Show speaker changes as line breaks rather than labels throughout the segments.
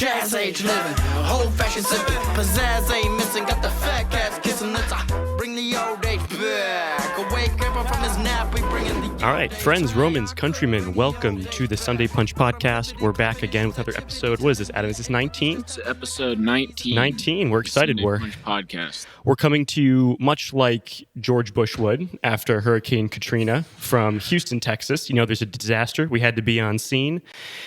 Jazz age living, old fashioned sipping. Pizzazz ain't missing, got the fat cats kissing. Let's bring the old age back. Awake everyone from his nap, we bring in the...
All right, friends, Romans, countrymen, welcome to the Sunday Punch podcast. We're back again with another episode. What is this, Adam? Is this 19?
It's episode 19.
19. We're excited.
Sunday Punch podcast.
We're coming to you much like George Bush would after Hurricane Katrina from Houston, Texas. You know, there's a disaster. We had to be on scene,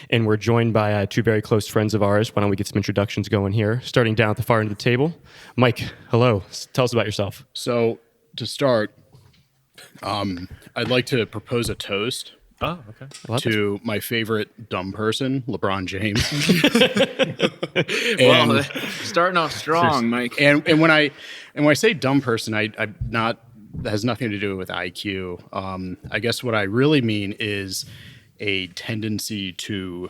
and we're joined by two very close friends of ours. Why don't we get some introductions going here? Starting down at the far end of the table. Mike, hello. Tell us about yourself.
So, to start, I'd like to propose a toast to my favorite dumb person, LeBron James.
Well, starting off strong, Mike.
And when I say dumb person, I'm not. That has nothing to do with IQ. I guess what I really mean is a tendency to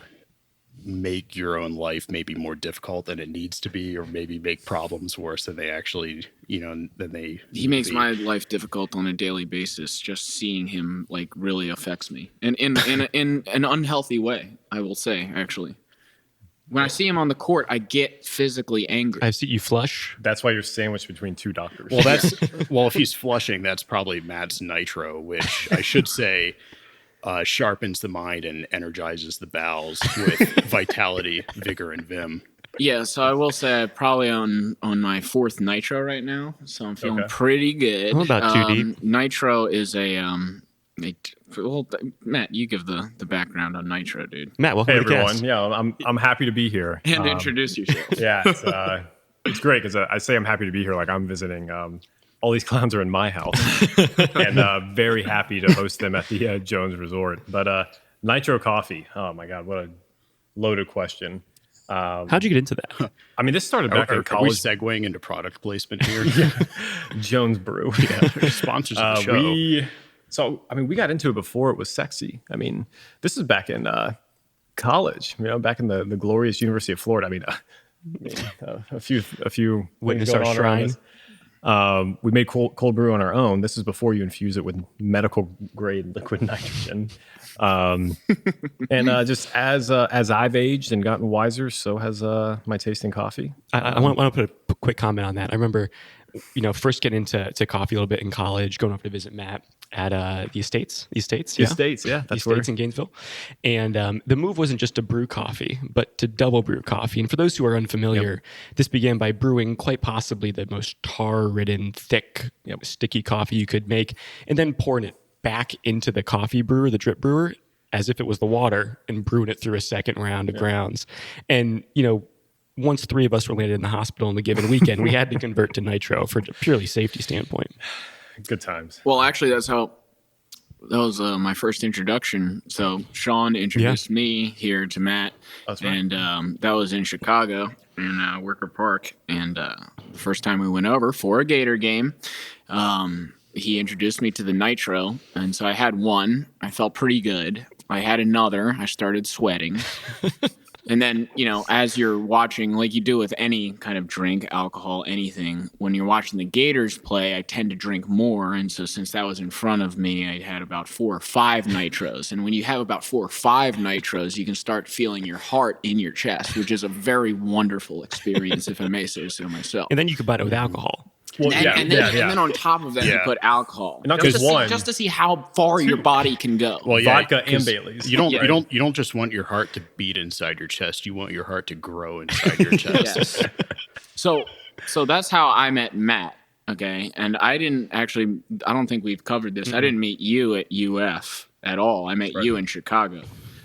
make your own life maybe more difficult than it needs to be, or maybe make problems worse than they actually, than they.
He makes my life difficult on a daily basis. Just seeing him really affects me, and in an unhealthy way, I will say. Actually, when I see him on the court, I get physically angry.
I see you flush.
That's why you're sandwiched between two doctors.
Well, if he's flushing, that's probably Matt's Nitro, which I should say. Sharpens the mind and energizes the bowels with vitality, vigor, and vim.
Yeah, so I will say I'm probably on my fourth Nitro right now, so I'm feeling pretty good.
I'm about 2 deep.
Nitro is Matt, you give the background on Nitro, dude.
Matt, welcome
Hey
to the
everyone,
cast.
yeah, I'm happy to be here.
And introduce yourself.
Yeah, it's great because I say I'm happy to be here like I'm visiting. All these clowns are in my house, and very happy to host them at the Jones Resort. But Nitro Coffee, oh my God, what a loaded question.
How'd you get into that?
I mean, this started back in
Are we
college.
segueing into product placement here?
Jones Brew,
Sponsors of the show.
We got into it before it was sexy. I mean, this is back in college, back in the glorious University of Florida. I mean, a few
Witness
going
our
on around
shrine.
this. We made cold brew on our own. This is before you infuse it with medical grade liquid nitrogen. Just as I've aged and gotten wiser, so has my taste in coffee.
I want to put a quick comment on that. I remember, first getting into coffee a little bit in college, going over to visit Matt at the Estates. The Estates, yeah.
That's
the Estates in Gainesville. And the move wasn't just to brew coffee, but to double brew coffee. And for those who are unfamiliar, this began by brewing quite possibly the most tar-ridden, thick, sticky coffee you could make, and then pouring it back into the coffee brewer, the drip brewer, as if it was the water, and brewing it through a second round of grounds. And, once 3 of us were landed in the hospital in a given weekend, we had to convert to Nitro for a purely safety standpoint.
Good times.
Well, actually, that was my first introduction. So Sean introduced me here to Matt,
That's right.
and that was in Chicago in Wicker Park. And the first time we went over for a Gator game, he introduced me to the Nitro, and so I had one. I felt pretty good. I had another. I started sweating. And then, as you're watching, like you do with any kind of drink, alcohol, anything, when you're watching the Gators play, I tend to drink more. And so since that was in front of me, I had about 4 or 5 Nitros. And when you have about 4 or 5 Nitros, you can start feeling your heart in your chest, which is a very wonderful experience, if I may say so myself.
And then you combine it with alcohol.
Well,
And then on top of that, you put alcohol,
not just one,
just to see how far your body can go.
Well, yeah,
vodka and Baileys.
You don't just want your heart to beat inside your chest. You want your heart to grow inside your chest.
Yes. So that's how I met Matt. Okay, and I don't think we've covered this. I didn't meet you at UF at all. I met you in Chicago.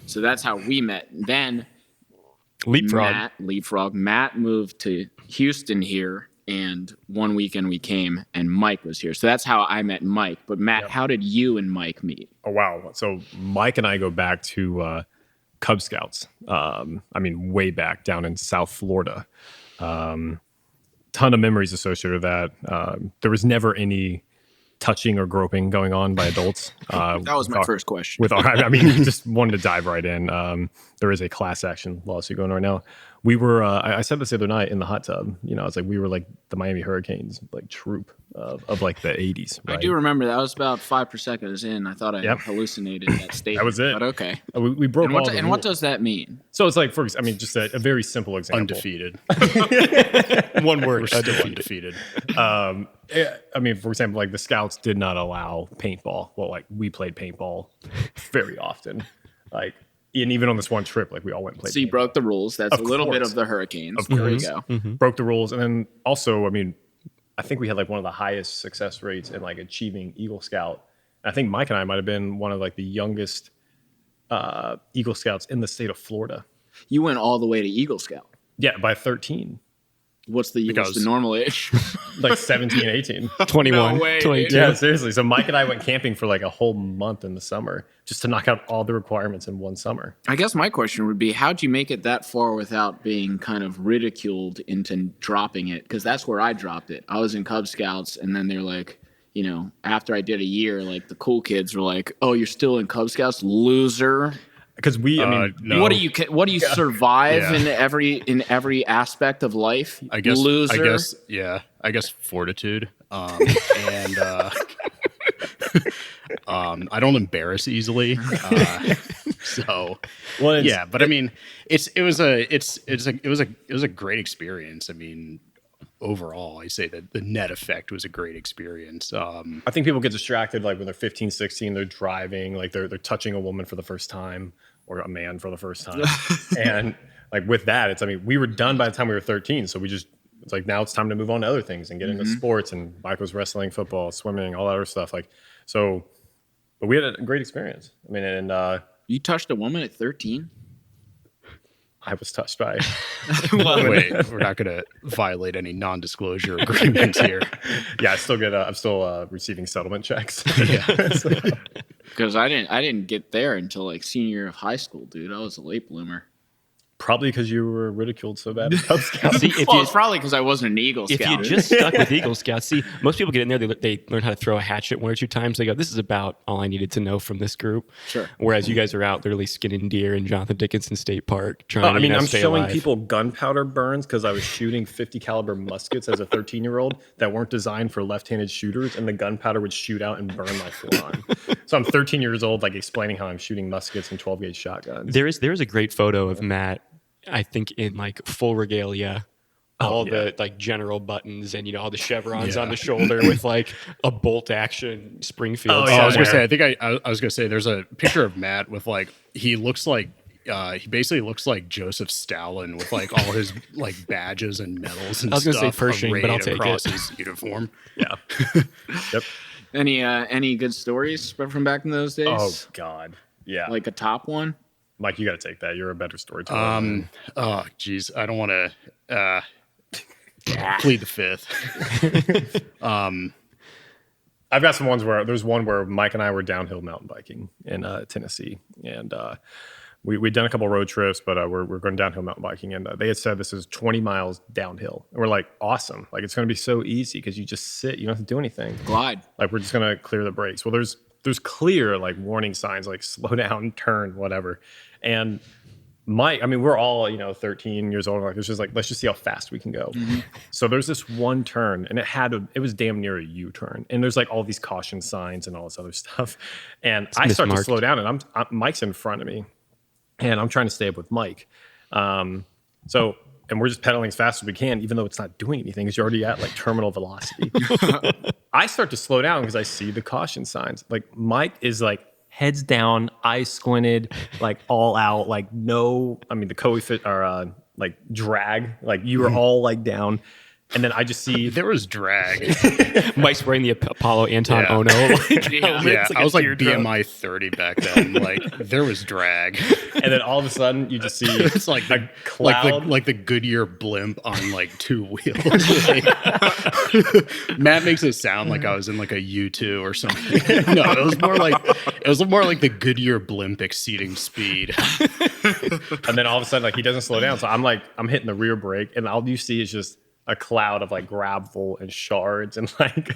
So that's how we met. Then
Leapfrog.
Matt moved to Houston here. And one weekend we came, and Mike was here. So that's how I met Mike. But Matt, how did you and Mike meet?
Oh, wow. So Mike and I go back to Cub Scouts. Way back down in South Florida. Ton of memories associated with that. There was never any touching or groping going on by adults.
That was my first question.
Just wanted to dive right in. There is a class action lawsuit going on right now. We were, I said this the other night in the hot tub, I was like, we were like the Miami Hurricanes, like troop. of like the 80s. Right?
I do remember that was about 5 seconds in. I thought I hallucinated that statement.
That was it.
But okay.
We broke
And,
all the
what
rules.
does that mean?
So it's like, just a very simple example.
Undefeated.
One word.
We're still undefeated.
I mean, for example, like the Scouts did not allow paintball. Well, like we played paintball very often. Like, and even on this one trip, like we all went and played.
So you
paintball.
broke the rules. That's a little bit
course.
of the Hurricanes.
Of
There you
course.
go.
Broke the rules, and then also, I mean, I think we had like one of the highest success rates in like achieving Eagle Scout. I think Mike and I might have been one of like the youngest Eagle Scouts in the state of Florida.
You went all the way to Eagle Scout.
Yeah, by 13,
What's the normal age?
like 17, 18.
21,
No way,
22.
Yeah, seriously. So Mike and I went camping for like a whole month in the summer just to knock out all the requirements in one summer.
I guess my question would be, how'd you make it that far without being kind of ridiculed into dropping it? Because that's where I dropped it. I was in Cub Scouts, and then they're like, you know, after I did a year, like the cool kids were like, "Oh, you're still in Cub Scouts, loser."
Because I mean,
No.
What do you survive
Yeah.
in every aspect of life?
I guess.
loser.
I guess fortitude. And I don't embarrass easily. So
well, it's-
yeah, but I mean, it was a great experience. I mean, overall, I say that the net effect was a great experience.
I think people get distracted like when they're 15, 16, they're driving, like they're touching a woman for the first time or a man for the first time. And like with that, I mean, we were done by the time we were 13. So it's like, now it's time to move on to other things and get into sports. And Mike was wrestling, football, swimming, all that other stuff. Like, so, but we had a great experience. I mean, and
You touched a woman at 13?
I was touched by
Wait, we're not going to violate any non-disclosure agreements here.
yeah, I'm still receiving settlement checks.
Because I didn't get there until like senior year of high school, dude. I was a late bloomer.
Probably because you were ridiculed so bad at Cub Scouts.
See, if
Well,
you,
it's probably because I wasn't an Eagle
if
Scout.
you just stuck with Eagle Scouts, see, most people get in there, they learn how to throw a hatchet one or two times. They go, this is about all I needed to know from this group.
Sure.
Whereas you guys are out literally skinning deer in Jonathan Dickinson State Park trying
I mean,
to
I'm
stay
showing
alive.
people gunpowder burns because I was shooting 50 caliber muskets as a 13-year-old that weren't designed for left-handed shooters, and the gunpowder would shoot out and burn my forearm. So I'm 13 years old, like explaining how I'm shooting muskets and 12-gauge shotguns.
There is a great photo of Matt, I think in like full regalia, all the like general buttons and all the chevrons on the shoulder with like a bolt action Springfield.
I was gonna
somewhere.
say, I was gonna say, there's a picture of Matt with like, he basically looks like Joseph Stalin with like all his like badges and medals and
I was gonna say
stuff
Pershing, but
arrayed
I'll take
across
it.
his uniform.
Yeah. Yep.
Any good stories from back in those days?
Oh, God. Yeah.
Like a top one?
Mike, you got to take that. You're a better storyteller.
Oh, geez, I don't want to plead the fifth.
I've got some ones where there's one where Mike and I were downhill mountain biking in Tennessee, and we'd done a couple road trips, but we're going downhill mountain biking, and they had said this is 20 miles downhill, and we're like, awesome, like it's going to be so easy because you just sit, you don't have to do anything.
Glide.
Like we're just going to clear the brakes. Well, there's clear like warning signs like slow down, turn, whatever, and Mike, I mean, we're all 13 years old. Like it's just like, let's just see how fast we can go. So there's this one turn, and it was damn near a U-turn, and there's like all these caution signs and all this other stuff, and I start to
mismarked.
slow down, and Mike's in front of me, and I'm trying to stay up with Mike. And we're just pedaling as fast as we can, even though it's not doing anything, because you're already at like terminal velocity. I start to slow down because I see the caution signs. Like Mike is like heads down, eyes squinted, like all out, like no, I mean the coefficient or like drag, like you were all like down. And then I just see
There was drag.
Mike's wearing the Apollo Anton
Yeah.
Ono. Like,
Yeah,
like
I
a
was like
teardrop.
BMI 30 back then. Like there was drag.
and then all of a sudden you just see
It's like
a
the
cloud.
like the Goodyear blimp on like two wheels. Like, Matt makes it sound like I was in like a U2 or something. No, it was more like the Goodyear blimp exceeding speed.
And then all of a sudden, like he doesn't slow down. So I'm hitting the rear brake, and all you see is just a cloud of like gravel and shards, and like.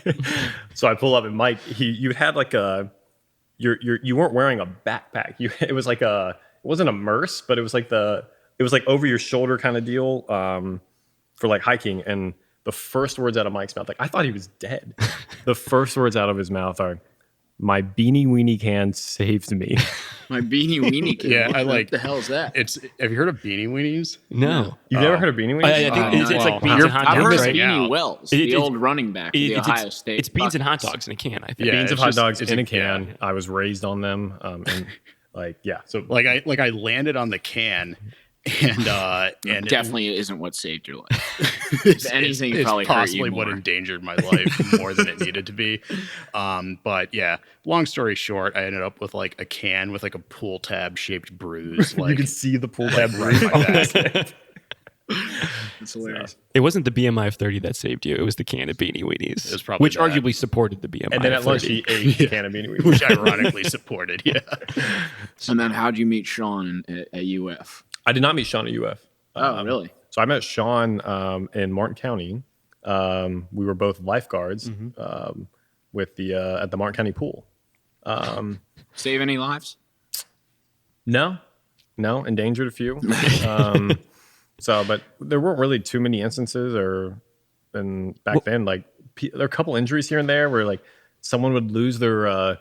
So I pull up, and Mike, you had like you weren't wearing a backpack. It was like it wasn't a Merce, but it was like over your shoulder kind of deal for like hiking. And the first words out of Mike's mouth, like I thought he was dead. The first words out of his mouth are, "My beanie weenie can saved me."
My beanie weenie can.
Yeah,
What the hell is that?
Have you heard of Beanie Weenies?
No.
You've never heard of beanie weenies?
I think it's like beans and hot
I've heard
dogs,
of
right?
Beanie Wells, the old running back, of the
It's-
Ohio State.
It's beans and hot
Buckeyes.
dogs in a can, I think.
Yeah,
Beans of
it's
hot
just-
dogs
it's
in
a-
a can.
yeah.
I was raised on them, and so
Like I landed on the can, and
Definitely isn't what saved your life.
If
anything,
it's
probably hurt you
possibly what
more.
endangered my life more than it needed to be. But yeah, long story short, I ended up with like a can with like a pool tab shaped bruise. Like
you can see the pool tab
right in my back.
It's hilarious.
It wasn't the BMI of 30 that saved you. It was the can of Beanie Weenies.
It was probably
which
that.
arguably supported the BMI
And then
of
at lunch
30.
he ate a can of beanie weenies.
Which ironically supported. Yeah.
And then how'd you meet Sean at UF?
I did not meet Sean at UF.
Oh, really?
So I met Sean in Martin County. We were both lifeguards with the at the Martin County pool.
Save any lives?
No, endangered a few. But there weren't really too many instances, back then, like there were a couple injuries here and there where like someone would lose their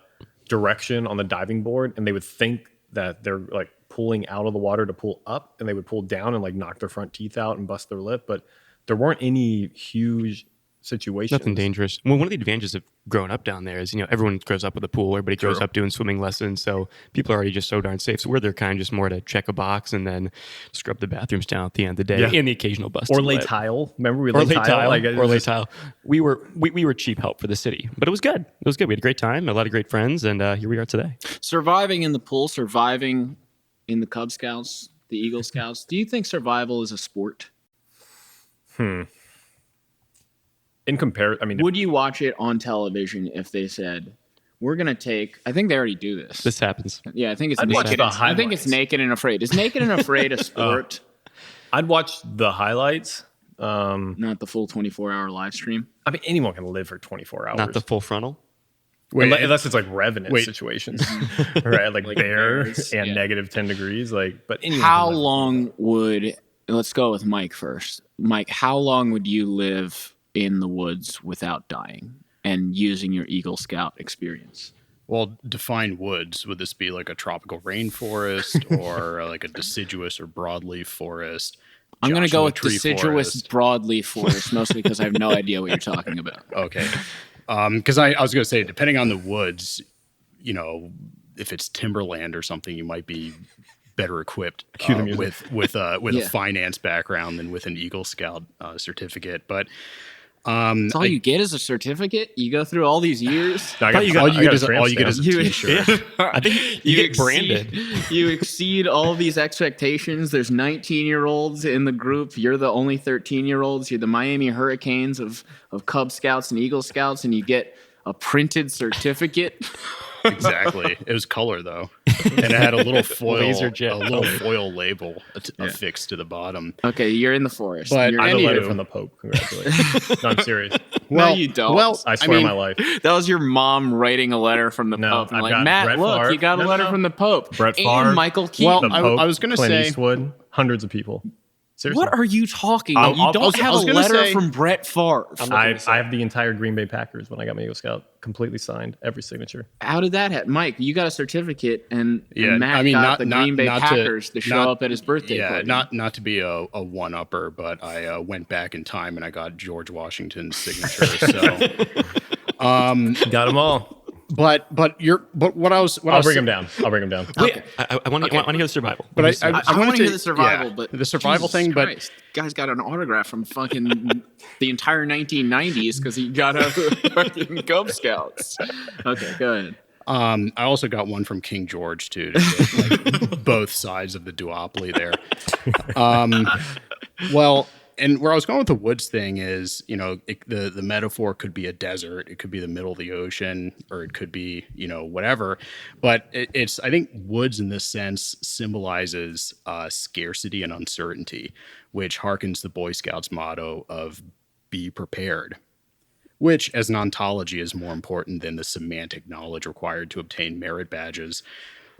direction on the diving board and they would think that they're like pulling out of the water to pull up, and they would pull down and like knock their front teeth out and bust their lip. But there weren't any huge situations.
Nothing dangerous. Well, one of the advantages of growing up down there is, everyone grows up with a pool. Everybody grows up doing swimming lessons. So people are already just so darn safe. So we're there kind of just more to check a box and then scrub the bathrooms down at the end of the day.
Yeah.
And the occasional bust.
Or lay tile. Remember we
Or
laid
lay
tile?
tile.
Like, it
Or
was
lay
just-
tile. We were cheap help for the city. But it was good. It was good. We had a great time, a lot of great friends, and here we are today.
Surviving in the pool, surviving in the Cub Scouts, the Eagle Scouts. Do you think survival is a sport?
In comparison, I mean,
Would you watch it on television if they said, we're going to take, I think they already do this.
This happens.
Yeah, I think it's
I'd watch
naked.
the
I think it's
highlights.
Naked and Afraid. Is Naked and Afraid a sport?
I'd watch the highlights.
Not the full 24-hour live stream?
I mean, anyone can live for 24 hours.
Not the full frontal.
Unless it's like Revenant
Wait.
situations, right? Like, bear
bears,
and
yeah.
negative 10 degrees. Like, but anyone
How
can live.
long would, let's go with Mike first. Mike, how long would you live in the woods without dying and using your Eagle Scout experience?
Well, define woods. Would this be like a tropical rainforest or like a deciduous or broadleaf forest?
I'm going to go
Joshua
with
tree
deciduous
forest?
broadleaf forest, mostly because I have no idea what you're talking about.
Okay. Because I was going to say, depending on the woods, if it's timberland or something, you might be better equipped
Cue the music.
with
Yeah.
a finance background than with an Eagle Scout certificate. But
That's all you get is a certificate? You go through all these years?
I got,
all you
I got
get is
tramp
all you get is a
stamp.
T-shirt.
I think you get branded.
You exceed all these expectations. There's 19-year-olds in the group. You're the only 13-year-olds. You're the Miami Hurricanes of Cub Scouts and Eagle Scouts, and you get a printed certificate.
Exactly. It was color though, and it had a little foil,
Laser jet
a little
color.
foil label affixed to the bottom.
Okay, you're in the forest.
But
You're
I have a letter
Anywho.
from the Pope. Congratulations. No, I'm serious.
No, you don't.
Well,
I swear
mean,
my life.
That was your mom writing a letter from the
No,
Pope. And
I've
like,
got
Matt,
Brett
look,
Favre.
you got a
No,
letter
no.
from the Pope.
Brett
and
Favre.
Michael Keaton.
Well,
The Pope,
I was gonna
Clint
say-
Eastwood, hundreds of people. Seriously.
What are you talking about? You
I
don't have
was
a
gonna
letter
say-
from Brett Favre.
I have the entire Green Bay Packers when I got my Eagle Scout completely signed, every signature.
How did that happen? Mike, you got a certificate, and
Yeah,
Matt
I mean,
got
not-
the
not-
Green Bay
not to-
Packers to show
not-
up at his birthday
Yeah,
party.
not to be a one-upper, but I went back in time and I got George Washington's signature. So,
Got them all.
but what I was
I'll bring them down. I'll bring them down.
Wait, I want to hear the survival.
But
I
wanted
want to hear
to-
the survival,
yeah,
but
the survival
Jesus
thing.
Christ. Guy's got an autograph from fucking the entire 1990s because he got out of the fucking Cub Scouts. Okay, go ahead.
I also got one from King George too, to get, like, both sides of the duopoly there. Well, and where I was going with the woods thing is, the metaphor could be a desert, it could be the middle of the ocean, or it could be, whatever. But it's, I think woods in this sense symbolizes scarcity and uncertainty, which harkens the Boy Scouts motto of be prepared, which as an ontology is more important than the semantic knowledge required to obtain merit badges.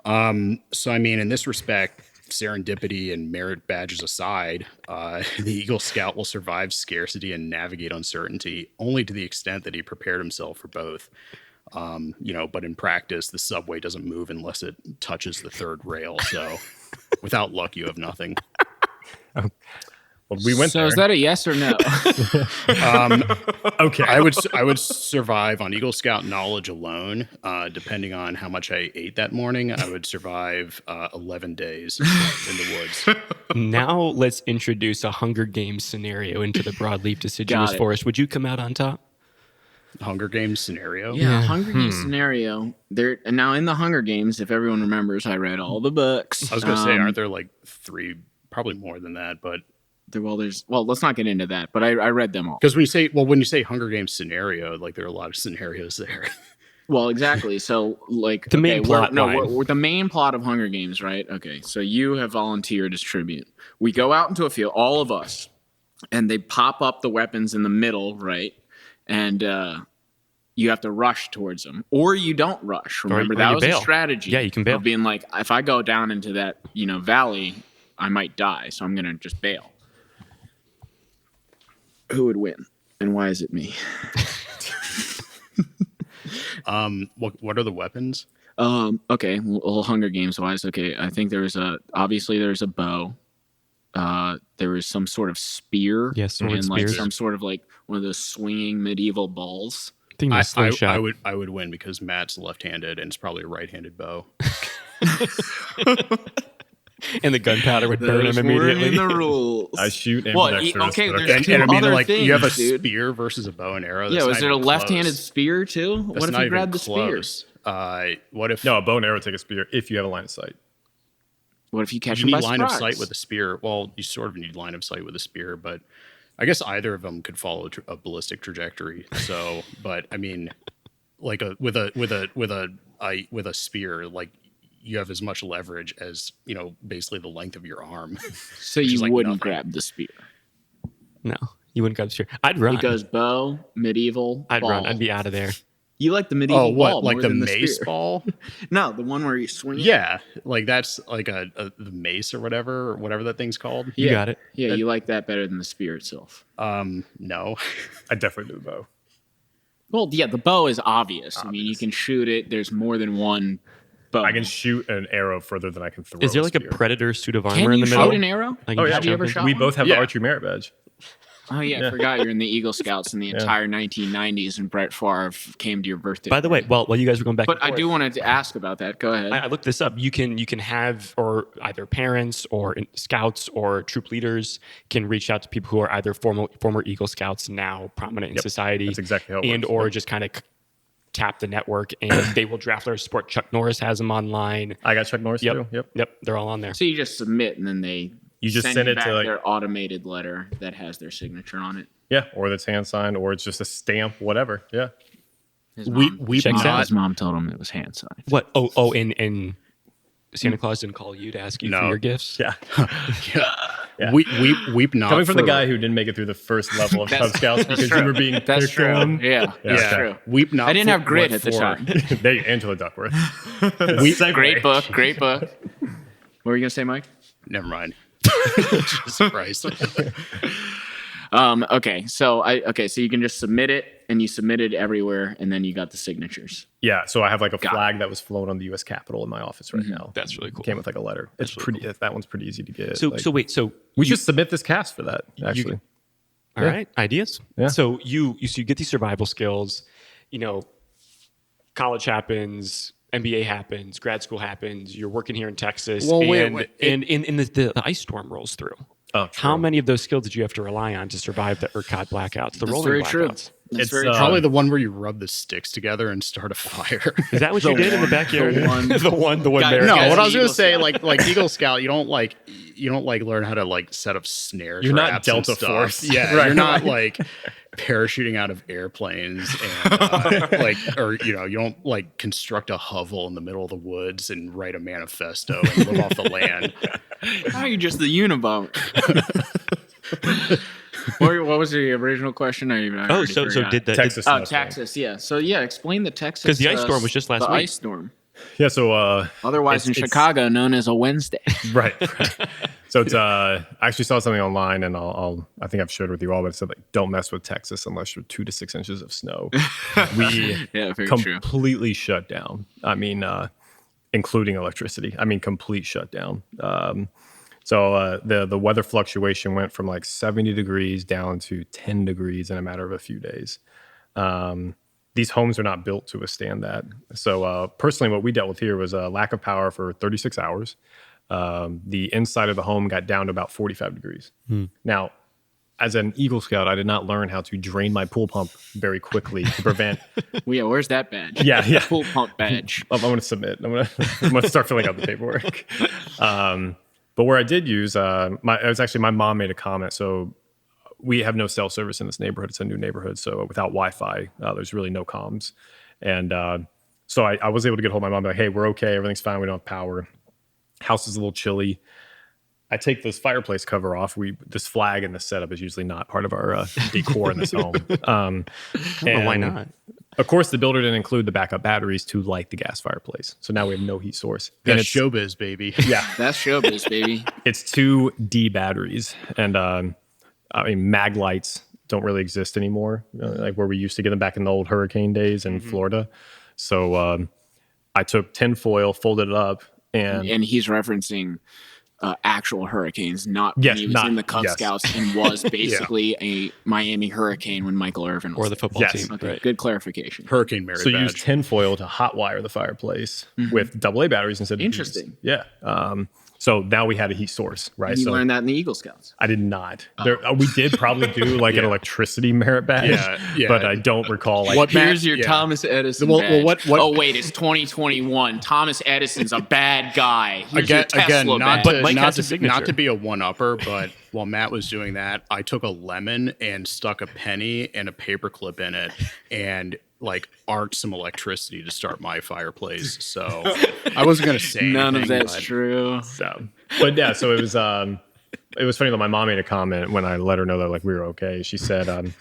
So, I mean, in this respect, serendipity and merit badges aside, the Eagle Scout will survive scarcity and navigate uncertainty only to the extent that he prepared himself for both. But in practice, the subway doesn't move unless it touches the third rail. So without luck, you have nothing.
Well, we went
So
there.
is that a yes or no?
Okay.
I would survive on Eagle Scout knowledge alone. Depending on how much I ate that morning, I would survive 11 days in the woods.
Now let's introduce a Hunger Games scenario into the broadleaf deciduous
Got it.
forest. Would you come out on top?
Hunger Games scenario.
Yeah, Hunger Games scenario. There and now in the Hunger Games, if everyone remembers, I read all the books.
I was going to say, aren't there like 3, probably more than that, but
let's not get into that. But I read them all.
because when you say Hunger Games scenario, like there are a lot of scenarios there.
Well, exactly. So, like
The main plot line.
we're the main plot of Hunger Games, right? Okay. So you have volunteered as tribute. We go out into a field, all of us, and they pop up the weapons in the middle, right? And you have to rush towards them, or you don't rush. Remember
or
that
you
was
bail.
a strategy.
Yeah, you can bail.
Of being like, if I go down into that, valley, I might die, so I'm gonna just bail. Who would win, and why is it me?
What are the weapons?
Okay, well, Hunger Games wise, okay, I think there's a bow. There was some sort of spear.
Yes, sword
and like
spears.
some sort of like one of those swinging medieval balls.
I think that's slingshot.
I would win because Matt's left-handed and it's probably a right-handed bow.
And the gunpowder would burn him immediately.
In the rules.
I shoot
Well,
ambidextrous.
okay,
but
there's
And I mean,
other
like you have a
things, dude.
spear versus a bow and arrow.
Yeah,
That's
was
not
there a
even
left-handed
close.
spear too?
That's
What if
not
you
even
grabbed the spear?
close. What if
No, a bow and arrow take a spear if you have a line of sight.
What if you catch
you
him by
need line of
surprise?
sight with a spear? Well, you sort of need line of sight with a spear, but I guess either of them could follow a ballistic trajectory. So, but I mean, like with a spear, like you have as much leverage as basically the length of your arm.
So
which
you
is like
wouldn't
nothing.
grab the spear.
No, you wouldn't grab the spear. I'd run.
It goes bow, medieval,
I'd
ball.
run. I'd be out of there.
You like the medieval
Oh,
ball
what? Like
more
the
than
mace
spear.
ball?
No, the one where you swing it.
Yeah, like that's like the mace or whatever that thing's called.
You got it.
Yeah, you like that better than the spear itself.
No.
I definitely do the bow.
Well, yeah, the bow is obvious. I mean, you can shoot it. There's more than one bow.
I can shoot an arrow further than I can throw.
Is there like a
spear.
predator suit of
Can
armor in
you
the middle?
shoot an arrow?
Like,
Oh yeah,
Have you ever
jump in?
shot
we
one?
both have
Yeah.
the archery merit badge.
Oh yeah, I forgot you're in the Eagle Scouts in the entire 1990s, and Brett Favre came to your birthday.
By the way, while you guys were going back,
but
and
I
forth,
do want to ask about that. Go ahead.
I looked this up. You can have, or either parents or scouts or troop leaders can reach out to people who are either former Eagle Scouts now prominent in society.
That's exactly how it
and
works.
or just kind of tap the network and they will draft their support. Chuck Norris has them online.
I got Chuck Norris too. Yep.
They're all on there.
So you just submit, and then they
You just
send
send
you
it to,
back
like-
their automated letter that has their signature on it.
Yeah, or that's hand signed, or it's just a stamp, whatever. Yeah.
His
We-
mom,
we've
his
not-
his mom told him it was hand signed.
What? And Santa Claus didn't call you to ask you for
No.
your gifts?
Yeah. Yeah.
We've not
Coming from the
for-
guy who didn't make it through the first level of Cub Scouts because you were being
That's
picked
true.
on.
Yeah, that's
Yeah.
true.
We've not.
I didn't have grit
what
at the
for.
time.
There you Angela Duckworth.
Great book. Great book. What were you gonna say, Mike?
Never mind. Jesus Christ.
Okay, so you can just submit it, and you submit it everywhere, and then you got the signatures.
Yeah, so I have like a
Got
flag that was flown on the U.S. Capitol in my office right now.
That's really cool.
Came with like a letter. It's pretty. That one's pretty easy to get.
So,
Like,
wait,
we should submit this cast for that. Actually,
all right, ideas.
Yeah.
So you get these survival skills. College happens, MBA happens, grad school happens. You're working here in Texas,
Well, wait,
and
wait,
and the ice storm rolls through.
oh,
How
true.
many of those skills did you have to rely on to survive the ERCOT blackouts, the
That's
rolling
very
blackouts?
true. That's
It's,
very true.
Probably the one where you rub the sticks together and start a fire.
Is that what you did in the backyard?
the one-
the one
Guys,
there.
No,
Guys,
what I was
Eagle
gonna say,
Scout.
like Eagle Scout, you don't learn how to like set up snare
You're not
traps and
Delta
stuff.
Force.
Yeah,
Right,
you're not
right.
like parachuting out of airplanes and you don't like construct a hovel in the middle of the woods and write a manifesto and live off the land.
How are you just the Unabomber? What was the original question? I already
So
forgot.
did the
Texas.
Oh,
snowstorm.
Texas, yeah. So yeah, explain the Texas.
'Cause the ice storm was just last
the
week.
ice storm.
Yeah. So
Otherwise, in
it's-
Chicago, known as a Wednesday.
right. So it's I actually saw something online, and I think I've shared with you all, but it said like, don't mess with Texas unless you're 2 to 6 inches of snow. We
Yeah, very true.
completely shut down. I mean, including electricity. I mean, complete shutdown. So the weather fluctuation went from like 70 degrees down to 10 degrees in a matter of a few days. These homes are not built to withstand that. So personally, what we dealt with here was a lack of power for 36 hours. The inside of the home got down to about 45 degrees. Now, as an Eagle Scout, I did not learn how to drain my pool pump very quickly to prevent.
Well, yeah, where's that badge?
Yeah.
Pool pump badge.
I'm going to submit. I'm going to start filling out the paperwork. But where I did use, it was actually my mom made a comment. So we have no cell service in this neighborhood. It's a new neighborhood. So without Wi-Fi, there's really no comms. And so I was able to get hold of my mom, like, hey, we're okay. Everything's fine. We don't have power. House is a little chilly. I take this fireplace cover off. This flag and this setup is usually not part of our decor in this home.
Why not?
Of course, the builder didn't include the backup batteries to light the gas fireplace. So now we have no heat source. And
That's showbiz, baby.
Yeah,
That's showbiz, baby.
it's 2 D batteries. And I mean, mag lights don't really exist anymore, like where we used to get them back in the old hurricane days in Florida. So I took tin foil, folded it up,
And he's referencing actual hurricanes, not
Yes,
when he was
not-
in the Cub
yes.
Scouts and was basically a Miami Hurricane when Michael Irvin was
Or the
there.
football
Yes.
team.
Okay,
Right.
good clarification.
Hurricane merit
So you
badge.
use tin foil to hot wire the fireplace with AA batteries instead of Ds.
Interesting.
Yeah. So now we had a heat source, right?
You
So
learned that in the Eagle Scouts.
I did not. We did probably do like an electricity merit badge,
Yeah.
but I don't recall. Like,
What
Here's your
yeah.
Thomas Edison
Well,
badge.
what-
Oh, wait, it's 2021. Thomas Edison's a bad guy. Here's your
Again,
Tesla
not
badge.
to,
Mike
not,
has
to,
a signature.
not to be a one-upper, but while Matt was doing that, I took a lemon and stuck a penny and a paperclip in it and like arced some electricity to start my fireplace. So I wasn't going to say
None of
anything,
that's
but
true.
so, but yeah, so it was funny that my mom made a comment when I let her know that like we were okay. She said,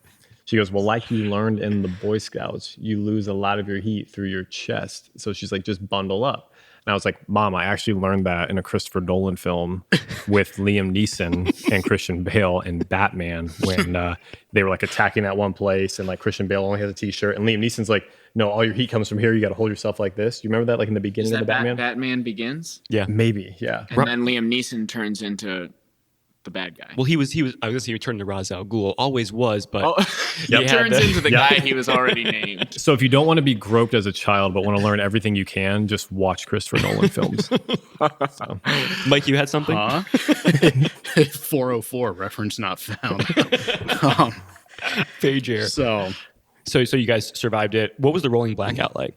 she goes, well, like you learned in the Boy Scouts, you lose a lot of your heat through your chest. So she's like, just bundle up. And I was like, Mom, I actually learned that in a Christopher Nolan film with Liam Neeson and Christian Bale and Batman when they were like attacking that one place and like Christian Bale only has a t-shirt and Liam Neeson's like, no, all your heat comes from here. You got to hold yourself like this. Do you remember that like in the
Is
beginning of the
that
Batman?
Batman Begins?
Yeah.
Maybe, yeah.
And then Liam Neeson turns into the bad guy.
Well, he was. I was going to say he turned to Ra's al Ghul. Always was, but
Oh,
Yep.
he turns into the
Yep.
guy he was already named.
So if you don't want to be groped as a child but want to learn everything you can, just watch Christopher Nolan films. So,
Mike, you had something.
404 reference not found.
Page air.
So
So you guys survived it. What was the rolling blackout like?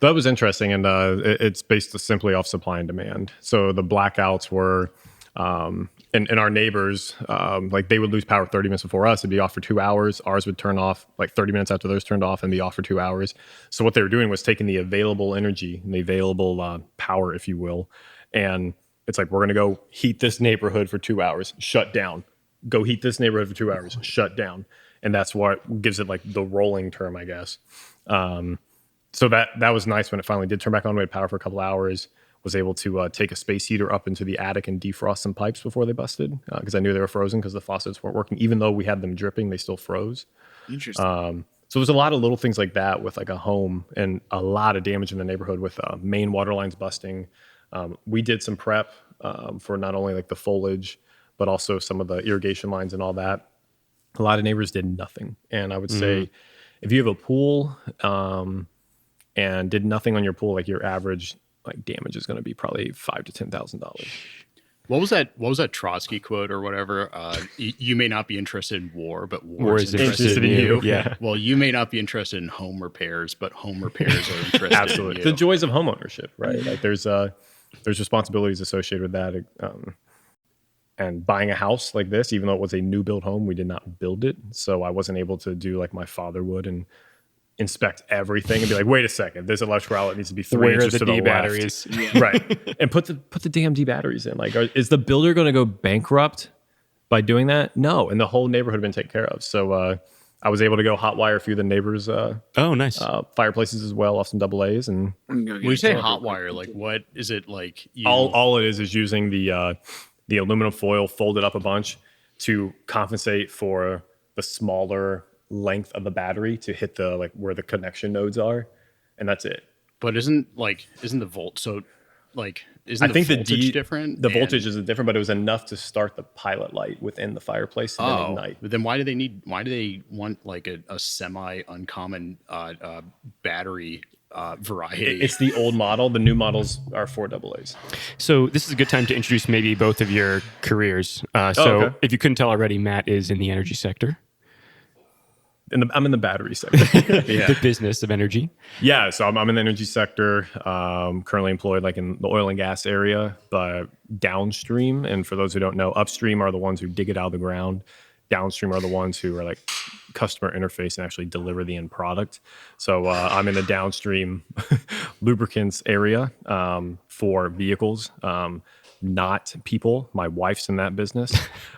that was interesting, and it's based simply off supply and demand. So the blackouts were, and our neighbors, like they would lose power 30 minutes before us. It'd be off for 2 hours. Ours would turn off like 30 minutes after theirs turned off and be off for 2 hours. So what they were doing was taking the available energy and the available power, if you will, and it's like, we're going to go heat this neighborhood for 2 hours, shut down. Go heat this neighborhood for 2 hours, shut down. And that's what gives it like the rolling term, I guess. So that was nice when it finally did turn back on. We had power for a couple hours. Was able to take a space heater up into the attic and defrost some pipes before they busted because I knew they were frozen because the faucets weren't working. Even though we had them dripping, they still froze.
Interesting.
So there's a lot of little things like that with like a home and a lot of damage in the neighborhood with main water lines busting. We did some prep for not only like the foliage, but also some of the irrigation lines and all that. A lot of neighbors did nothing. And I would say if you have a pool and did nothing on your pool, like your average like damage is going to be probably $5,000 to $10,000.
what was that Trotsky quote or whatever? You may not be interested in war, but
War is interested in you. Yeah.
Well, you may not be interested in home repairs, but home repairs are interested
Absolutely.
in you.
The joys of homeownership, right? Like there's responsibilities associated with that. And buying a house like this, even though it was a new build home, we did not build it. So I wasn't able to do like my father would and inspect everything and be like, wait a second, this electrical outlet needs to be 3
Where are
inches
the
to the
D
left.
batteries?
Right. And put the damn D batteries in. Like, is the builder going to go bankrupt by doing that? No. And the whole neighborhood had been taken care of. So I was able to go hotwire a few of the neighbors'
Oh, nice.
fireplaces as well off some AA's. And
I'm gonna go
When you
get
say
a
hot wire, like what is it like?
all it is using the aluminum foil folded up a bunch to compensate for the smaller length of the battery to hit the like where the connection nodes are, and that's it.
But isn't the volt so like isn't
I think
the
the
voltage different?
The
And-
voltage is different, but it was enough to start the pilot light within the fireplace and then ignite.
But then why do they want like a semi uncommon battery variety?
It's the old model. The new models are 4 AA's.
So this is a good time to introduce maybe both of your careers.
okay.
If you couldn't tell already, Matt is in the energy sector,
I'm in the battery sector.
the business of energy.
Yeah, so I'm in the energy sector, currently employed like in the oil and gas area, but downstream. And for those who don't know, upstream are the ones who dig it out of the ground. Downstream are the ones who are like customer interface and actually deliver the end product. So I'm in the downstream lubricants area for vehicles, not people. My wife's in that business.